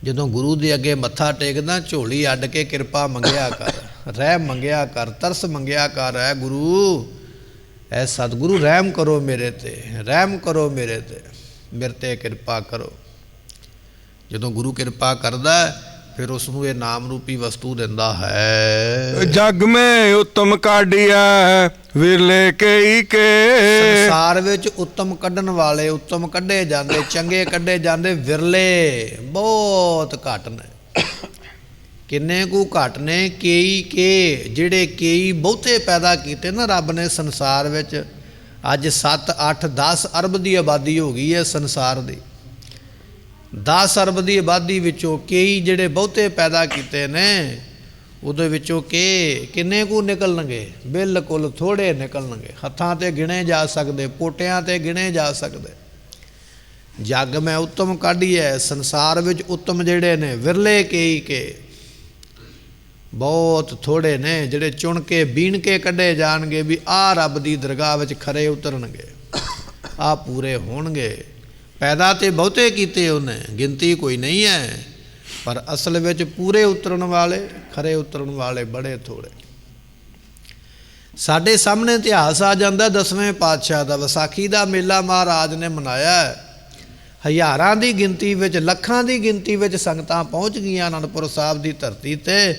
ਜਦੋਂ ਗੁਰੂ ਦੇ ਅੱਗੇ ਮੱਥਾ ਟੇਕਦਾ ਝੋਲੀ ਅੱਡ ਕੇ ਕਿਰਪਾ ਮੰਗਿਆ ਕਰ, ਰਹਿਮ ਮੰਗਿਆ ਕਰ, ਤਰਸ ਮੰਗਿਆ ਕਰ। ਹੈ ਗੁਰੂ, ਐ ਸਤਿਗੁਰੂ ਰਹਿਮ ਕਰੋ ਮੇਰੇ ਤੇ, ਰਹਿਮ ਕਰੋ ਮੇਰੇ ਤੇ, ਮੇਰੇ ਤੇ ਕਿਰਪਾ ਕਰੋ। ਜਦੋਂ ਗੁਰੂ ਕਿਰਪਾ ਕਰਦਾ ਫਿਰ ਉਸ ਨੂੰ ਇਹ ਨਾਮ ਰੂਪੀ ਵਸਤੂ ਦਿੰਦਾ ਹੈ। ਜਗ ਮੈਂ ਉੱਤਮ ਕਾਢਿਆ ਵਿਰਲੇ ਕਈ ਕੇ। ਸੰਸਾਰ ਵਿੱਚ ਉੱਤਮ ਕੱਢਣ ਵਾਲੇ, ਉੱਤਮ ਕੱਢੇ ਜਾਂਦੇ, ਚੰਗੇ ਕੱਢੇ ਜਾਂਦੇ ਵਿਰਲੇ ਬਹੁਤ ਘੱਟ ਨੇ। ਕਿੰਨੇ ਕੁ ਘੱਟ ਨੇ? ਕਈ ਕੇ, ਜਿਹੜੇ ਕਈ ਬਹੁਤੇ ਪੈਦਾ ਕੀਤੇ ਨਾ ਰੱਬ ਨੇ ਸੰਸਾਰ ਵਿੱਚ। ਅੱਜ 7, 8, 10 ਅਰਬ ਦੀ ਆਬਾਦੀ ਹੋ ਗਈ ਹੈ ਸੰਸਾਰ ਦੀ। 10 ਅਰਬ ਦੀ ਆਬਾਦੀ ਵਿੱਚੋਂ ਕਈ ਜਿਹੜੇ ਬਹੁਤੇ ਪੈਦਾ ਕੀਤੇ ਨੇ, ਉਹਦੇ ਵਿੱਚੋਂ ਕਿੰਨੇ ਕੁ ਨਿਕਲਣਗੇ? ਬਿਲਕੁਲ ਥੋੜ੍ਹੇ ਨਿਕਲਣਗੇ। ਹੱਥਾਂ 'ਤੇ ਗਿਣੇ ਜਾ ਸਕਦੇ, ਪੋਟਿਆਂ 'ਤੇ ਗਿਣੇ ਜਾ ਸਕਦੇ। ਜੱਗ ਮੈਂ ਉੱਤਮ ਕਾਢੀ ਹੈ, ਸੰਸਾਰ ਵਿੱਚ ਉੱਤਮ ਜਿਹੜੇ ਨੇ ਵਿਰਲੇ ਕਈ ਕੇ, ਬਹੁਤ ਥੋੜ੍ਹੇ ਨੇ ਜਿਹੜੇ ਚੁਣ ਕੇ ਬੀਣ ਕੇ ਕੱਢੇ ਜਾਣਗੇ ਵੀ ਆਹ ਰੱਬ ਦੀ ਦਰਗਾਹ ਵਿੱਚ ਖਰੇ ਉਤਰਨਗੇ, ਆਹ ਪੂਰੇ ਹੋਣਗੇ। ਪੈਦਾ ਤੇ ਬਹੁਤੇ ਕੀਤੇ ਉਹਨੇ, ਗਿਣਤੀ ਕੋਈ ਨਹੀਂ ਹੈ, ਪਰ ਅਸਲ ਵਿੱਚ ਪੂਰੇ ਉਤਰਨ ਵਾਲੇ, ਖਰੇ ਉਤਰਨ ਵਾਲੇ ਬੜੇ ਥੋੜ੍ਹੇ। ਸਾਡੇ ਸਾਹਮਣੇ ਇਤਿਹਾਸ ਆ ਜਾਂਦਾ 10ਵੇਂ ਪਾਤਸ਼ਾਹ ਦਾ। ਵਿਸਾਖੀ ਦਾ ਮੇਲਾ ਮਹਾਰਾਜ ਨੇ ਮਨਾਇਆ। ਹਜ਼ਾਰਾਂ ਦੀ ਗਿਣਤੀ ਵਿੱਚ, ਲੱਖਾਂ ਦੀ ਗਿਣਤੀ ਵਿੱਚ ਸੰਗਤਾਂ ਪਹੁੰਚ ਗਈਆਂ ਅਨੰਦਪੁਰ ਸਾਹਿਬ ਦੀ ਧਰਤੀ 'ਤੇ।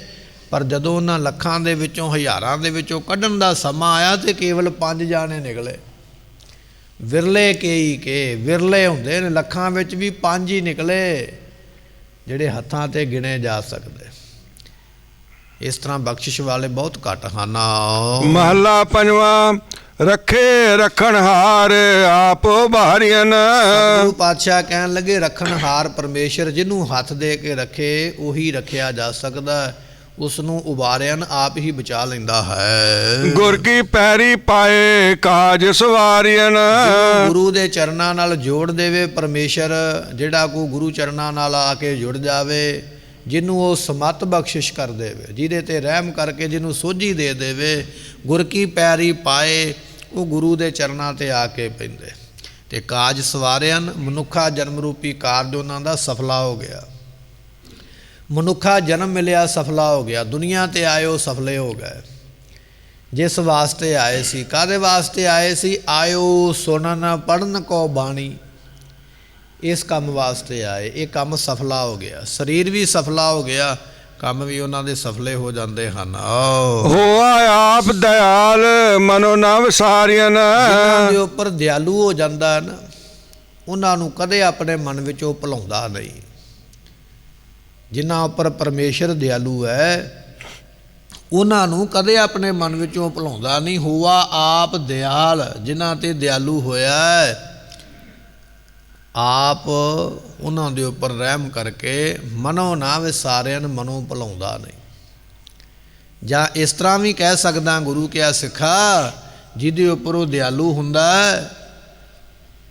ਪਰ ਜਦੋਂ ਉਹਨਾਂ ਲੱਖਾਂ ਦੇ ਵਿੱਚੋਂ, ਹਜ਼ਾਰਾਂ ਦੇ ਵਿੱਚੋਂ ਕੱਢਣ ਦਾ ਸਮਾਂ ਆਇਆ ਤਾਂ ਕੇਵਲ 5 ਜਾਣੇ ਨਿਕਲੇ। ਵਿਰਲੇ ਕਈ ਕੇ, ਵਿਰਲੇ ਹੁੰਦੇ ਨੇ, ਲੱਖਾਂ ਵਿੱਚ ਵੀ 5 ਹੀ ਨਿਕਲੇ ਜਿਹੜੇ ਹੱਥਾਂ 'ਤੇ ਗਿਣੇ ਜਾ ਸਕਦੇ। ਇਸ ਤਰ੍ਹਾਂ ਬਖਸ਼ਿਸ਼ ਵਾਲੇ ਬਹੁਤ ਘੱਟ ਹਨ। ਮਹੱਲਾ ਪੰਜਵਾਂ। ਰੱਖੇ ਰੱਖਣਹਾਰ ਆਪ ਬਾਹਰੀਆਂ। ਗੁਰੂ ਪਾਤਸ਼ਾਹ ਕਹਿਣ ਲੱਗੇ ਰੱਖਣਹਾਰ ਪਰਮੇਸ਼ਰ, ਜਿਹਨੂੰ ਹੱਥ ਦੇ ਕੇ ਰੱਖੇ ਉਹੀ ਰੱਖਿਆ ਜਾ ਸਕਦਾ, ਉਸ ਨੂੰ ਉਬਾਰਿਆਂ ਆਪ ਹੀ ਬਚਾ ਲੈਂਦਾ ਹੈ। ਗੁਰ ਕੀ ਪੈਰੀ ਪਾਏ ਕਾਜ ਸਵਾਰੀਆਂ। ਗੁਰੂ ਦੇ ਚਰਨਾਂ ਨਾਲ ਜੋੜ ਦੇਵੇ ਪਰਮੇਸ਼ਰ, ਜਿਹੜਾ ਕੋ ਗੁਰੂ ਚਰਨਾਂ ਨਾਲ ਆ ਕੇ ਜੁੜ ਜਾਵੇ, ਜਿਹਨੂੰ ਉਹ ਸਮੱਤ ਬਖਸ਼ਿਸ਼ ਕਰ ਦੇਵੇ, ਜਿਹਦੇ ਤੇ ਰਹਿਮ ਕਰਕੇ ਜਿਹਨੂੰ ਸੋਝੀ ਦੇ ਦੇਵੇ। ਗੁਰ ਕੀ ਪੈਰੀ ਪਾਏ, ਉਹ ਗੁਰੂ ਦੇ ਚਰਨਾਂ 'ਤੇ ਆ ਕੇ ਪੈਂਦੇ। ਤੇ ਕਾਜ ਸਵਾਰਿਆਂ, ਮਨੁੱਖਾ ਜਨਮ ਰੂਪੀ ਕਾਰਜ ਉਹਨਾਂ ਦਾ ਸਫਲਾ ਹੋ ਗਿਆ। ਮਨੁੱਖਾ ਜਨਮ ਮਿਲਿਆ, ਸਫਲਾ ਹੋ ਗਿਆ। ਦੁਨੀਆ ਤੇ ਆਇਓ, ਸਫਲੇ ਹੋ ਗਏ। ਜਿਸ ਵਾਸਤੇ ਆਏ ਸੀ, ਕਾਹਦੇ ਵਾਸਤੇ ਆਏ ਸੀ? ਆਇਓ ਸੁਣਨ ਪੜ੍ਹਨ ਕੋ ਬਾਣੀ, ਇਸ ਕੰਮ ਵਾਸਤੇ ਆਏ। ਇਹ ਕੰਮ ਸਫਲਾ ਹੋ ਗਿਆ, ਸਰੀਰ ਵੀ ਸਫਲਾ ਹੋ ਗਿਆ, ਕੰਮ ਵੀ ਉਹਨਾਂ ਦੇ ਸਫਲੇ ਹੋ ਜਾਂਦੇ ਹਨ। ਹੋਆ ਆਪ ਦਇਆਲ ਮਨੋ ਨਾ ਵਿਸਾਰਿਆ। ਜਿਨ੍ਹਾਂ ਦੇ ਉੱਪਰ ਦਿਆਲੂ ਹੋ ਜਾਂਦਾ ਨਾ, ਉਹਨਾਂ ਨੂੰ ਕਦੇ ਆਪਣੇ ਮਨ ਵਿੱਚੋਂ ਭੁਲਾਉਂਦਾ ਨਹੀਂ। ਜਿਨ੍ਹਾਂ ਉੱਪਰ ਪਰਮੇਸ਼ਰ ਦਿਆਲੂ ਹੈ, ਉਹਨਾਂ ਨੂੰ ਕਦੇ ਆਪਣੇ ਮਨ ਵਿੱਚੋਂ ਭੁਲਾਉਂਦਾ ਨਹੀਂ। ਹੋਆ ਆਪ ਦਿਆਲ, ਜਿਨ੍ਹਾਂ 'ਤੇ ਦਿਆਲੂ ਹੋਇਆ ਹੈ, ਆਪ ਉਹਨਾਂ ਦੇ ਉੱਪਰ ਰਹਿਮ ਕਰਕੇ ਮਨੋ ਨਾ ਵਿਸਾਰਿਆਂ, ਮਨੋਂ ਭੁਲਾਉਂਦਾ ਨਹੀਂ। ਜਾਂ ਇਸ ਤਰ੍ਹਾਂ ਵੀ ਕਹਿ ਸਕਦਾ, ਗੁਰੂ ਕਿਹਾ ਸਿੱਖਾ, ਜਿਹਦੇ ਉੱਪਰ ਉਹ ਦਿਆਲੂ ਹੁੰਦਾ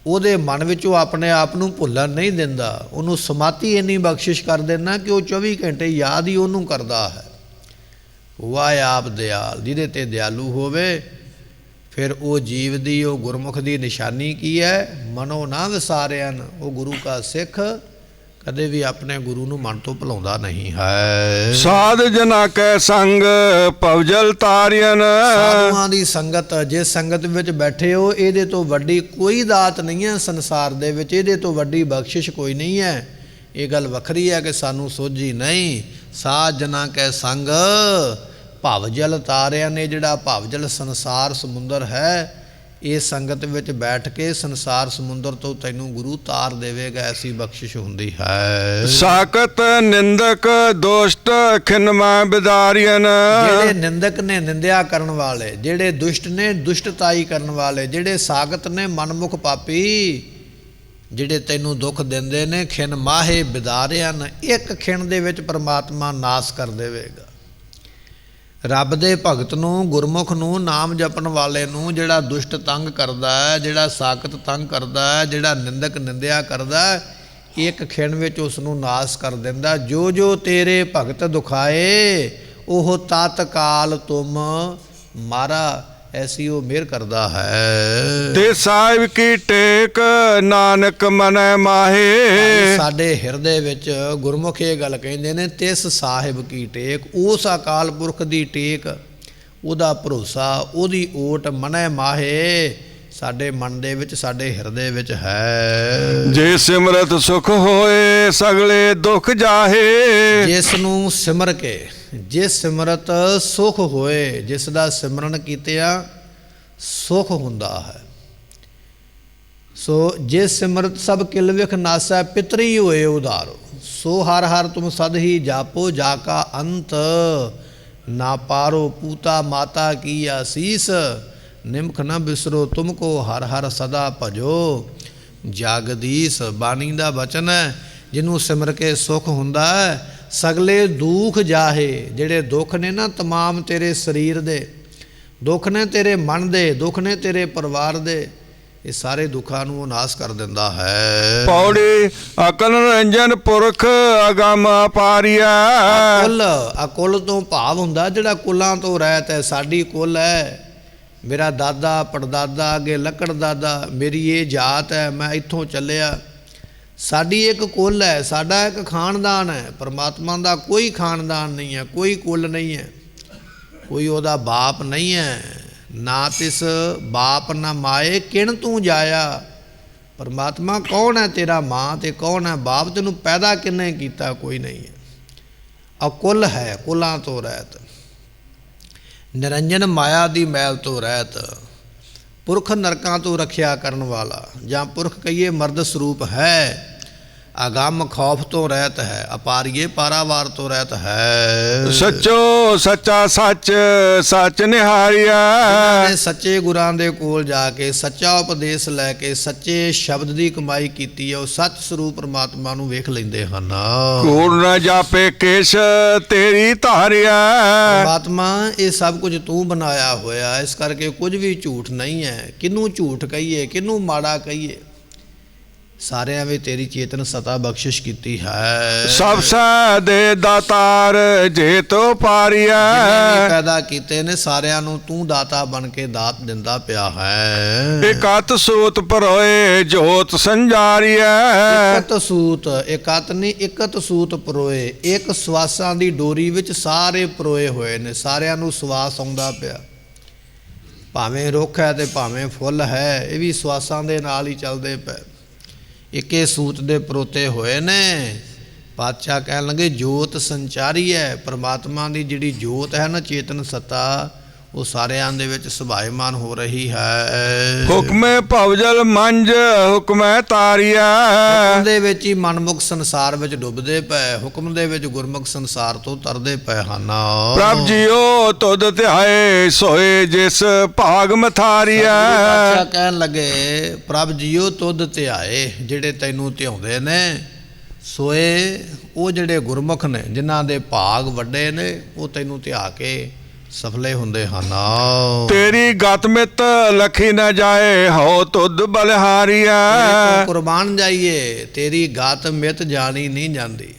ਉਹਦੇ ਮਨ ਵਿੱਚੋਂ ਆਪਣੇ ਆਪ ਨੂੰ ਭੁੱਲਣ ਨਹੀਂ ਦਿੰਦਾ। ਉਹਨੂੰ ਸਮਾਧੀ ਇੰਨੀ ਬਖਸ਼ਿਸ਼ ਕਰ ਦੇਣਾ ਕਿ ਉਹ 24 ਘੰਟੇ ਯਾਦ ਹੀ ਉਹਨੂੰ ਕਰਦਾ ਹੈ। ਹੋਆ ਆਪ ਦਿਆਲ, ਜਿਹਦੇ 'ਤੇ ਦਿਆਲੂ ਹੋਵੇ, ਫਿਰ ਉਹ ਜੀਵ ਦੀ, ਉਹ ਗੁਰਮੁਖ ਦੀ ਨਿਸ਼ਾਨੀ ਕੀ ਹੈ? ਮਨੋ ਨਾ ਵਿਸਾਰਿਆਂ। ਉਹ ਗੁਰੂ ਕਾ ਸਿੱਖ ਕਦੇ ਵੀ ਆਪਣੇ ਗੁਰੂ ਨੂੰ ਮਨ ਤੋਂ ਭੁਲਾਉਂਦਾ ਨਹੀਂ ਹੈ। ਸਾਧ ਜਨਾ ਕੈ ਸੰਗ ਭਵਜਲ ਤਾਰਿਆ। ਸਾਧੂਆਂ ਦੀ ਸੰਗਤ, ਜੇ ਸੰਗਤ ਵਿੱਚ ਬੈਠੇ ਹੋ, ਇਹਦੇ ਤੋਂ ਵੱਡੀ ਕੋਈ ਦਾਤ ਨਹੀਂ ਹੈ ਸੰਸਾਰ ਦੇ ਵਿੱਚ, ਇਹਦੇ ਤੋਂ ਵੱਡੀ ਬਖਸ਼ਿਸ਼ ਕੋਈ ਨਹੀਂ ਹੈ। ਇਹ ਗੱਲ ਵੱਖਰੀ ਹੈ ਕਿ ਸਾਨੂੰ ਸੋਝੀ ਨਹੀਂ। ਸਾਧ ਜਨਾ ਕੈ ਸੰਗ ਭਵਜਲ ਤਾਰਿਆ ਨੇ, ਜਿਹੜਾ ਭਵਜਲ ਸੰਸਾਰ ਸਮੁੰਦਰ ਹੈ, ਇਹ ਸੰਗਤ ਵਿੱਚ ਬੈਠ ਕੇ ਸੰਸਾਰ ਸਮੁੰਦਰ ਤੋਂ ਤੈਨੂੰ ਗੁਰੂ ਤਾਰ ਦੇਵੇਗਾ, ਐਸੀ ਬਖਸ਼ਿਸ਼ ਹੁੰਦੀ ਹੈ। ਸਾਕਤ ਨਿੰਦਕ ਦੋਸ਼ਟ ਖਿਨਮਾ ਬਿਦਾਰੀਆਂ। ਜਿਹੜੇ ਨਿੰਦਕ ਨੇ ਨਿੰਦਿਆ ਕਰਨ ਵਾਲੇ, ਜਿਹੜੇ ਦੁਸ਼ਟ ਨੇ ਦੁਸ਼ਟਤਾਈ ਕਰਨ ਵਾਲੇ, ਜਿਹੜੇ ਸਾਗਤ ਨੇ ਮਨਮੁਖ ਪਾਪੀ, ਜਿਹੜੇ ਤੈਨੂੰ ਦੁੱਖ ਦਿੰਦੇ ਨੇ, ਖਿਨ ਮਾਹੇ ਬਿਦਾਰਿਆਂ, ਇੱਕ ਖਿਣ ਦੇ ਵਿੱਚ ਪਰਮਾਤਮਾ ਨਾਸ ਕਰ ਦੇਵੇਗਾ। ਰੱਬ ਦੇ ਭਗਤ ਨੂੰ, ਗੁਰਮੁਖ ਨੂੰ, ਨਾਮ ਜਪਣ ਵਾਲੇ ਨੂੰ ਜਿਹੜਾ ਦੁਸ਼ਟ ਤੰਗ ਕਰਦਾ ਹੈ, ਜਿਹੜਾ ਸਾਕਤ ਤੰਗ ਕਰਦਾ ਹੈ, ਜਿਹੜਾ ਨਿੰਦਕ ਨਿੰਦਿਆ ਕਰਦਾ, ਇੱਕ ਖਿਣ ਵਿੱਚ ਉਸ ਨੂੰ ਨਾਸ ਕਰ ਦਿੰਦਾ। ਜੋ ਜੋ ਤੇਰੇ ਭਗਤ ਦੁਖਾਏ, ਉਹ ਤਤਕਾਲ ਤੁਮ ਮਾਰਾ, ਐਸੀ ਉਹ ਮਿਹਰ ਕਰਦਾ ਹੈ। ਤੇ ਸਾਹਿਬ ਕੀ ਟੇਕ ਨਾਨਕ ਮਨੈ ਮਾਹੇ। ਸਾਡੇ ਹਿਰਦੇ ਵਿੱਚ ਗੁਰਮੁਖ ਇਹ ਗੱਲ ਕਹਿੰਦੇ ਨੇ, ਤਿਸ ਸਾਹਿਬ ਕੀ ਟੇਕ, ਉਸ ਅਕਾਲ ਪੁਰਖ ਦੀ ਟੇਕ, ਉਹਦਾ ਭਰੋਸਾ, ਉਹਦੀ ਓਟ ਮਨੈ ਮਾਹੇ, ਸਾਡੇ ਮਨ ਦੇ ਵਿੱਚ, ਸਾਡੇ ਹਿਰਦੇ ਵਿੱਚ ਹੈ। ਜੇ ਸਿਮਰਤ ਸੁਖ ਹੋਏ ਸਗਲੇ ਦੁੱਖ ਜਾਹੇ। ਜਿਸ ਨੂੰ ਸਿਮਰ ਕੇ, ਜੇ ਸਿਮਰਤ ਸੁਖ ਹੋਏ, ਜਿਸ ਦਾ ਸਿਮਰਨ ਕੀਤਿਆਂ ਸੁਖ ਹੁੰਦਾ ਹੈ। ਸੋ ਜੇ ਸਿਮਰਤ ਸਭ ਕਿਲ ਵਿਖ ਨਾਸੈ, ਪਿਤਰੀ ਹੋਏ ਉਧਾਰੋ। ਸੋ ਹਰ ਹਰ ਤੁਮ ਸਦ ਹੀ ਜਾਪੋ, ਜਾ ਕਾ ਅੰਤ ਨਾ ਪਾਰੋ। ਪੂਤਾ ਮਾਤਾ ਕੀ ਆਸੀਸ, ਨਿਮਖ ਨਾ ਬਿਸਰੋ ਤੁਮ ਕੋ, ਹਰ ਹਰ ਸਦਾ ਭਜੋ। ਜਗਦੀਸ਼ ਬਾਣੀ ਦਾ ਬਚਨ ਹੈ। ਜਿਹਨੂੰ ਸਿਮਰ ਕੇ ਸੁਖ ਹੁੰਦਾ ਹੈ, ਸਗਲੇ ਦੁੱਖ ਜਾਹੇ। ਜਿਹੜੇ ਦੁੱਖ ਨੇ ਨਾ ਤਮਾਮ ਤੇਰੇ ਸਰੀਰ ਦੇ, ਦੁੱਖ ਨੇ ਤੇਰੇ ਮਨ ਦੇ, ਦੁੱਖ ਨੇ ਤੇਰੇ ਪਰਿਵਾਰ ਦੇ, ਇਹ ਸਾਰੇ ਦੁੱਖਾਂ ਨੂੰ ਉਹ ਨਾਸ ਕਰ ਦਿੰਦਾ ਹੈ। ਪੌੜੀ ਅਕਲ ਰੰਜਨ ਪੁਰਖ ਅਗਮ ਅਪਾਰੀਆ। ਅਕੁਲ ਤੋਂ ਭਾਵ ਹੁੰਦਾ ਜਿਹੜਾ ਕੁਲਾਂ ਤੋਂ ਰਹਿਤ ਹੈ। ਸਾਡੀ ਕੁਲ ਹੈ, ਮੇਰਾ ਦਾਦਾ ਪੜਦਾਦਾ, ਅੱਗੇ ਲੱਕੜ ਦਾਦਾ, ਮੇਰੀ ਇਹ ਜਾਤ ਹੈ, ਮੈਂ ਇੱਥੋਂ ਚੱਲਿਆ। ਸਾਡੀ ਇੱਕ ਕੁਲ ਹੈ, ਸਾਡਾ ਇੱਕ ਖਾਨਦਾਨ ਹੈ। ਪਰਮਾਤਮਾ ਦਾ ਕੋਈ ਖਾਨਦਾਨ ਨਹੀਂ ਹੈ, ਕੋਈ ਕੁਲ ਨਹੀਂ ਹੈ, ਕੋਈ ਉਹਦਾ ਬਾਪ ਨਹੀਂ ਹੈ। ਨਾ ਤਿਸ ਬਾਪ ਨਾ ਮਾਏ ਕਿਣ ਤੂੰ ਜਾਇਆ। ਪਰਮਾਤਮਾ ਕੌਣ ਹੈ ਤੇਰਾ ਮਾਂ ਤੇ ਕੌਣ ਹੈ ਬਾਪ? ਤੈਨੂੰ ਪੈਦਾ ਕਿੰਨੇ ਕੀਤਾ? ਕੋਈ ਨਹੀਂ ਹੈ। ਅਕੁਲ ਹੈ, ਕੁਲਾਂ ਤੋਂ ਰਹਿਤ, ਨਿਰੰਜਨ ਮਾਇਆ ਦੀ ਮੈਲ ਤੋਂ ਰਹਿਤ, ਪੁਰਖ ਨਰਕਾਂ ਤੋਂ ਰੱਖਿਆ ਕਰਨ ਵਾਲਾ, ਜਾਂ ਪੁਰਖ ਕਹੀਏ ਮਰਦ ਸਰੂਪ ਹੈ। ਅਗੰਮ ਖੌਫ ਤੋਂ ਰਹਿਤ ਹੈ, ਅਪਾਰੀਏ ਪਾਰਾਵਾਰ ਤੋਂ ਰਹਿਤ ਹੈ। ਸੱਚੋ ਸੱਚਾ ਸੱਚ ਸੱਚ ਨਿਹਾਰਿਆ। ਸੱਚੇ ਗੁਰਾਂ ਦੇ ਕੋਲ ਜਾ ਕੇ ਸੱਚਾ ਉਪਦੇਸ਼ ਲੈ ਕੇ ਸੱਚੇ ਸ਼ਬਦ ਦੀ ਕਮਾਈ ਕੀਤੀ ਹੈ, ਉਹ ਸੱਚ ਸਰੂਪ ਪਰਮਾਤਮਾ ਨੂੰ ਵੇਖ ਲੈਂਦੇ ਹਨ। ਕੂੜ ਨਾ ਜਾਪੇ ਕੇਸ਼ ਤੇਰੀ ਧਾਰਿਆ। ਪਰਮਾਤਮਾ ਇਹ ਸਭ ਕੁਝ ਤੂੰ ਬਣਾਇਆ ਹੋਇਆ, ਇਸ ਕਰਕੇ ਕੁਝ ਵੀ ਝੂਠ ਨਹੀਂ ਹੈ। ਕਿਹਨੂੰ ਝੂਠ ਕਹੀਏ, ਕਿਹਨੂੰ ਮਾੜਾ ਕਹੀਏ? ਸਾਰਿਆਂ ਵਿੱਚ ਤੇਰੀ ਚੇਤਨ ਸਤਾ ਬਖਸ਼ਿਸ਼ ਕੀਤੀ ਹੈ। ਸਭ ਸੈ ਦੇ ਦਾਤਾਰ ਜੇ ਤੋ ਜਿੰਨੇ ਪਾਰੀਐ। ਵੀ ਪੈਦਾ ਕੀਤੇ ਨੇ ਸਾਰਿਆਂ ਨੂੰ ਤੂੰ ਦਾਤਾ ਬਣ ਕੇ ਦਾਤ ਦਿੰਦਾ ਪਿਆ ਹੈ। ਇਕਤ ਸੂਤ ਪਰੋਏ ਜੋਤ ਸੰਜਾਰੀਐ। ਇਕਤ ਸੂਤ, ਇਕਤ ਨਹੀਂ ਇਕਤ ਸੂਤ ਪਰੋਏ, ਇੱਕ ਸਵਾਸਾਂ ਦੀ ਡੋਰੀ ਵਿੱਚ ਸਾਰੇ ਪਰੋਏ ਹੋਏ ਨੇ, ਸਾਰਿਆਂ ਨੂੰ ਸਵਾਸ ਆਉਂਦਾ ਪਿਆ। ਭਾਵੇਂ ਰੁੱਖ ਹੈ ਤੇ ਭਾਵੇਂ ਫੁੱਲ ਹੈ, ਇਹ ਵੀ ਸਵਾਸਾਂ ਦੇ ਨਾਲ ਹੀ ਚੱਲਦੇ ਪਏ, ਇੱਕੇ ਸੂਤ ਦੇ ਪਰੋਤੇ ਹੋਏ ਨੇ। ਪਾਤਸ਼ਾਹ ਕਹਿਣ ਲੱਗੇ ਜੋਤ ਸੰਚਾਰੀ ਹੈ, ਪਰਮਾਤਮਾ ਦੀ ਜਿਹੜੀ ਜੋਤ ਹੈ ਨਾ ਚੇਤਨ ਸੱਤਾ, ਉਹ ਸਾਰਿਆਂ ਦੇ ਵਿੱਚ ਸੁਭਾਇਮਾਨ ਹੋ ਰਹੀ ਹੈ। ਹੁਕਮੇ ਭਵਜਲ ਮੰਜ ਹੁਕਮੈ ਤਾਰੀਐ। ਹੁਕਮ ਦੇ ਵਿੱਚ ਹੀ ਮਨਮੁਖ ਸੰਸਾਰ ਵਿੱਚ ਡੁੱਬਦੇ ਪਏ, ਹੁਕਮ ਦੇ ਵਿੱਚ ਗੁਰਮੁਖ ਸੰਸਾਰ ਤੋਂ ਤਰਦੇ ਪਏ ਹਨ। ਪ੍ਰਭ ਜੀਓ ਤੁਧ ਧਿਆਏ ਸੋਏ ਜਿਸ ਭਾਗ ਮਥਾਰੀਐ। ਪਾਤਸ਼ਾਹ ਕਹਿਣ ਲੱਗੇ ਪ੍ਰਭ ਜੀਓ ਤੁਧ ਧਿਆਏ, ਜਿਹੜੇ ਤੈਨੂੰ ਧਿਆਉਂਦੇ ਨੇ ਸੋਏ ਉਹ ਜਿਹੜੇ ਗੁਰਮੁਖ ਨੇ, ਜਿਨ੍ਹਾਂ ਦੇ ਭਾਗ ਵੱਡੇ ਨੇ, ਉਹ ਤੈਨੂੰ ਧਿਆ ਕੇ ਸਫਲੇ ਹੁੰਦੇ ਹਨ। ਤੇਰੀ ਗਤ ਮਿਤ ਲਖੀ ਨ ਜਾਏ ਹਉ ਤੁਧ ਬਲਿਹਾਰੀਐ। ਕੁਰਬਾਨ ਜਾਈਏ, ਤੇਰੀ ਗਾਤ ਮਿਤ ਜਾਣੀ ਨਹੀਂ ਜਾਂਦੀ।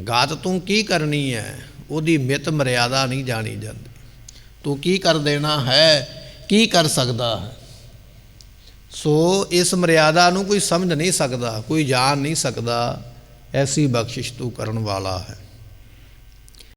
ਗਾਤ ਤੂੰ ਕੀ ਕਰਨੀ ਹੈ, ਉਹਦੀ ਮਿਤ ਮਰਿਆਦਾ ਨਹੀਂ ਜਾਣੀ ਜਾਂਦੀ। ਤੂੰ ਕੀ ਕਰ ਦੇਣਾ ਹੈ, ਕੀ ਕਰ ਸਕਦਾ ਹੈ, ਸੋ ਇਸ ਮਰਿਆਦਾ ਨੂੰ ਕੋਈ ਸਮਝ ਨਹੀਂ ਸਕਦਾ, ਕੋਈ ਜਾਣ ਨਹੀਂ ਸਕਦਾ। ਐਸੀ ਬਖਸ਼ਿਸ਼ ਤੂੰ ਕਰਨ ਵਾਲਾ ਹੈ।